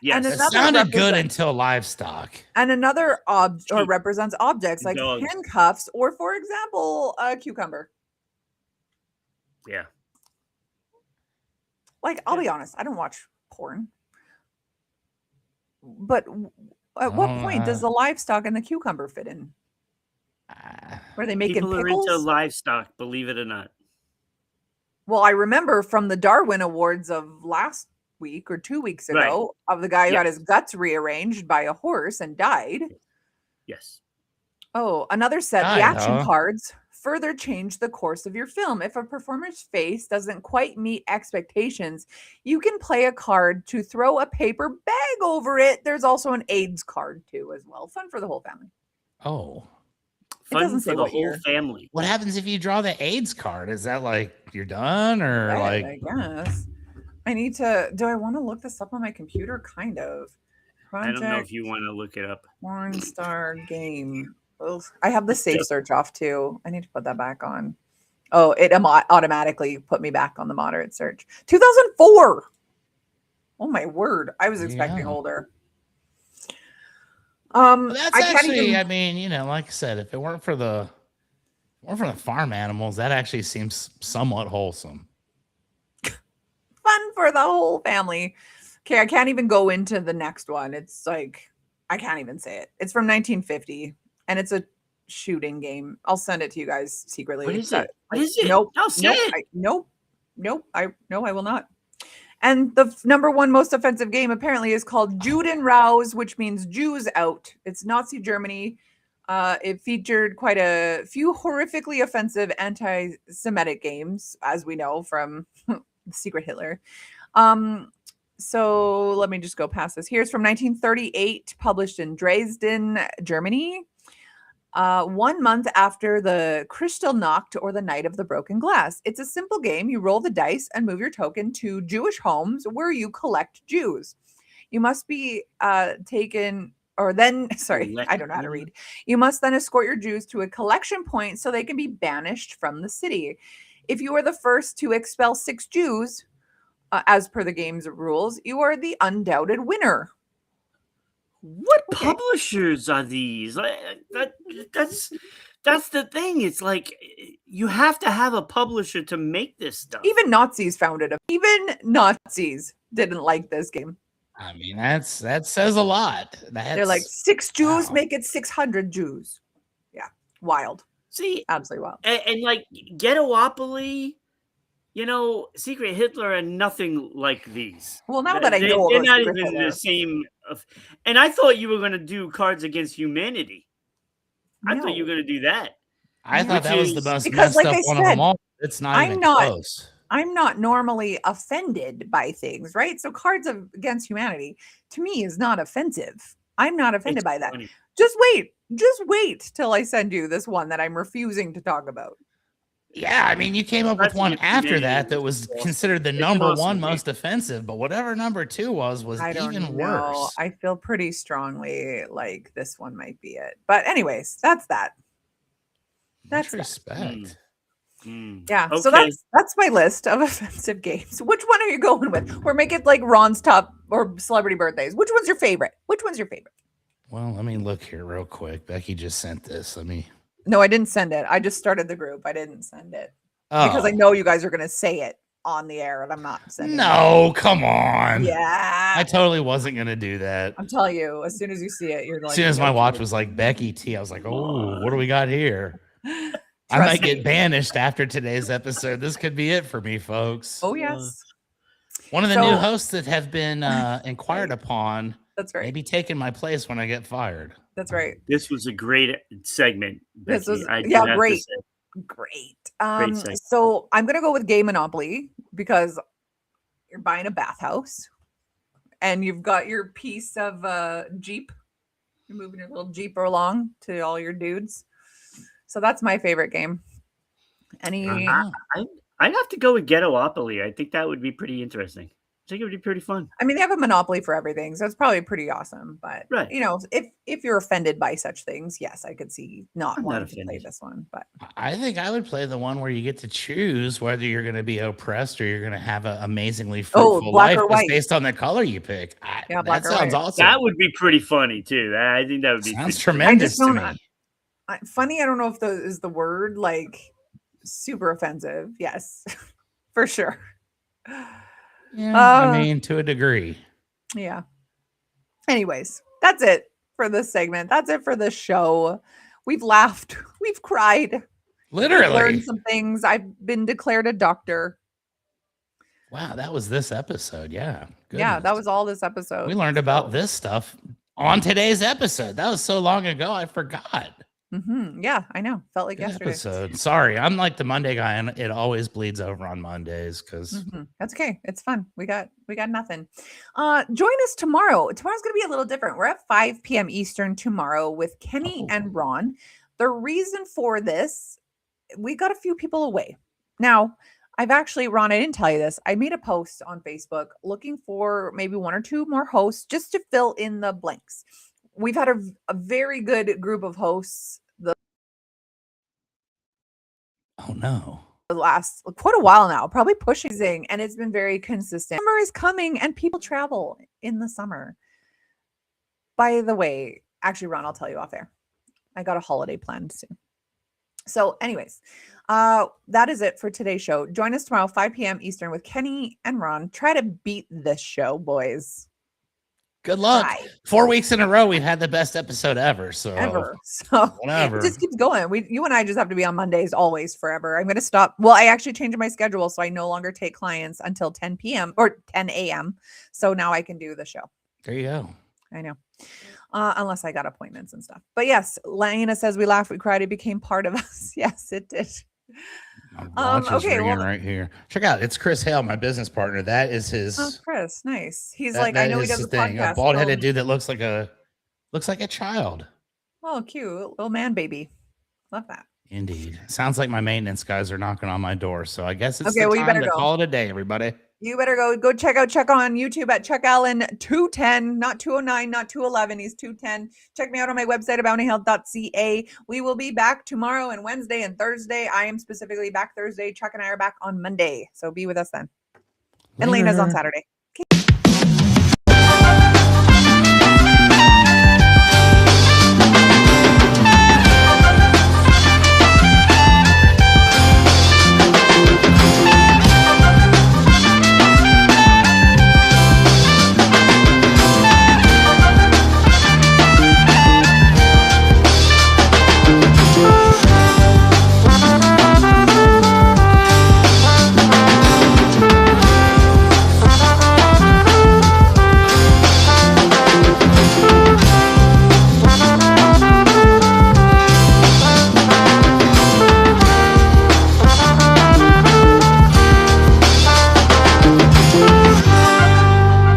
And That another sounded good represents- until livestock. And another or Sheep. represents objects like Dogs. handcuffs, or for example, a cucumber. Yeah. Like, I'll be honest, I don't watch porn. But at what point does the livestock and the cucumber fit in? Were they making People are pickles? into livestock, believe it or not. Well, I remember from the Darwin Awards of last week or 2 weeks Right. ago of the guy who had Yes. his guts rearranged by a horse and died. Yes. Oh, another set, the Died, action huh? cards further change the course of your film. If a performer's face doesn't quite meet expectations, you can play a card to throw a paper bag over it. There's also an AIDS card too, as well. Fun for the whole family. Oh. Fun doesn't for say the what whole year. family. What happens if you draw the AIDS card? Is that like you're done or Right, like I guess. I need to. Do I want to look this up on my computer? Kind of. I don't know if Project you want to look it up. Porn Star Game. Ugh, I have the safe search off too. I need to put that back on. Oh, it automatically put me back on the moderate search. 2004. Oh my word! I was expecting Yeah. older. Well, that's I can't actually, even. I mean, like I said, if it weren't for the farm animals, that actually seems somewhat wholesome. Fun for the whole family. Okay, I can't even go into the next one. It's like I can't even say it. It's from 1950, and it's a shooting game. I'll send it to you guys secretly. What is But it? What is it? Nope. No, say it. Nope. I will not. And the number one most offensive game apparently is called Juden Raus, which means Jews out. It's Nazi Germany. It featured quite a few horrifically offensive anti-Semitic games, as we know from Secret Hitler. So let me just go past this. Here's from 1938, published in Dresden, Germany. 1 month after the Kristallnacht, or the Night of the Broken Glass. It's a simple game. You roll the dice and move your token to Jewish homes where you collect Jews. You must be taken, or then, sorry, I don't know how to read. You must then escort your Jews to a collection point so they can be banished from the city. If you are the first to expel 6 Jews, as per the game's rules, you are the undoubted winner. What publishers are these? That's the thing. It's like you have to have a publisher to make this stuff. Even Nazis found it. Even Nazis didn't like this game. I mean, that says a lot. They're like, 6 Jews, wow. make it 600 Jews. Yeah, wild. See, Absolutely wild. and like Ghettopoly, Secret Hitler and nothing like these. Well, now that I know they're about not Secret even Hitler. the same. And I thought you were going to do Cards Against Humanity. I thought you were going to do that. I thought that was the most Because, messed like up I one of said, them all. It's not I'm even not- close. I'm not normally offended by things, right? So Cards Against Humanity, to me, is not offensive. I'm not offended It's by that. funny. Just wait till I send you this one that I'm refusing to talk about. Yeah, I mean, you came up with That's one what after Humanity that that was was awesome. considered the It's number awesome one game. most offensive, but whatever number 2 was I don't even know. worse. I feel pretty strongly like this one might be it. But anyways, that's that. Much That's that. respect. Yeah. So Okay. that's my list of offensive games. Which one are you going with? Or make it like Ron's top or celebrity birthdays. Which one's your favorite? Which one's your favorite? Well, let me look here real quick. Becky just sent this. Let me. No, I didn't send it. I just started the group. I didn't send it because I Oh. know you guys are going to say it on the air, and I'm not sending it. No, come on. Yeah. I totally wasn't going to do that. I'm telling you, as soon as you see it, you're like. As soon as my watch was like Becky T, I was like, oh, what do we got here? I Trust might me. get banished after today's episode. This could be it for me, folks. Oh, yes. One of the So- new hosts that have been inquired upon, That's right. maybe taking my place when I get fired. That's right. This was a great segment. Becky. This was I do yeah, have to great. say. Great. segment. So I'm gonna go with Gay Monopoly because you're buying a bathhouse and you've got your piece of Jeep. You're moving your little Jeep along to all your dudes. So that's my favorite game. Any I'd have to go with Ghettopoly. I think that would be pretty interesting. I think it would be pretty fun. I mean, they have a monopoly for everything, so it's probably pretty awesome. But Right. you know, if you're offended by such things, yes, I could see not I'm not wanting to play offended. this one. But I think I would play the one where you get to choose whether you're going to be oppressed or you're going to have an amazingly fruitful black life or just white. based on the color you pick. Yeah, black that or sounds white. awesome. That would be pretty funny too. I think that would be Sounds pretty tremendous to don't- me. funny, I don't know if that is the word. Like super offensive. Yes, for sure. Yeah, I mean, to a degree. Yeah. Anyways, that's it for this segment. That's it for the show. We've laughed. We've cried. Literally. Learned some things. I've been declared a doctor. Wow, that was this episode. Yeah. Yeah, that Goodness. was all this episode. We learned about this stuff on today's episode. That was so long ago, I forgot. Yeah, I know. Felt like Good yesterday. episode. Sorry, I'm like the Monday guy, and it always bleeds over on Mondays because That's okay. It's fun. We got nothing. Join us tomorrow. Tomorrow's gonna be a little different. We're at 5 p.m. Eastern tomorrow with Kenny and Ron. The reason for this, we got a few people away. Now, I've actually, Ron, I didn't tell you this. I made a post on Facebook looking for maybe one or two more hosts just to fill in the blanks. We've had a very good group of hosts oh no. the last quite a while now, probably pushing, and it's been very consistent. Summer is coming and people travel in the summer. By the way, actually, Ron, I'll tell you off air. I got a holiday planned soon. So anyways, that is it for today's show. Join us tomorrow, 5 p.m. Eastern with Kenny and Ron. Try to beat this show, boys. Good luck. Try. 4 weeks in a row, we've had the best episode ever. So Ever. So whatever. it just keeps going. You and I just have to be on Mondays always forever. I'm going to stop. Well, I actually changed my schedule, so I no longer take clients until 10 p.m. or 10 a.m. So now I can do the show. There you go. I know. Unless I got appointments and stuff. But yes, Lena says we laughed, we cried, it became part of us. Yes, it did. My watch is okay, ringing well- right here. Check out. It's Chris Hale, my business partner. That is his. Oh, Chris, nice. He's that- like, I that know he is does his a thing. podcast. A bald-headed so- dude that looks like a child. Oh, cute. Little man baby. Love that. Indeed. Sounds like my maintenance guys are knocking on my door. So I guess it's Okay, the well, you time better to go. call it a day, everybody. You better go check out Chuck on YouTube at Chuck Allen 210, not 209, not 211. He's 210. Check me out on my website, aboundinghealth.ca. We will be back tomorrow and Wednesday and Thursday. I am specifically back Thursday. Chuck and I are back on Monday. So be with us then. And Lena's on Later. Saturday.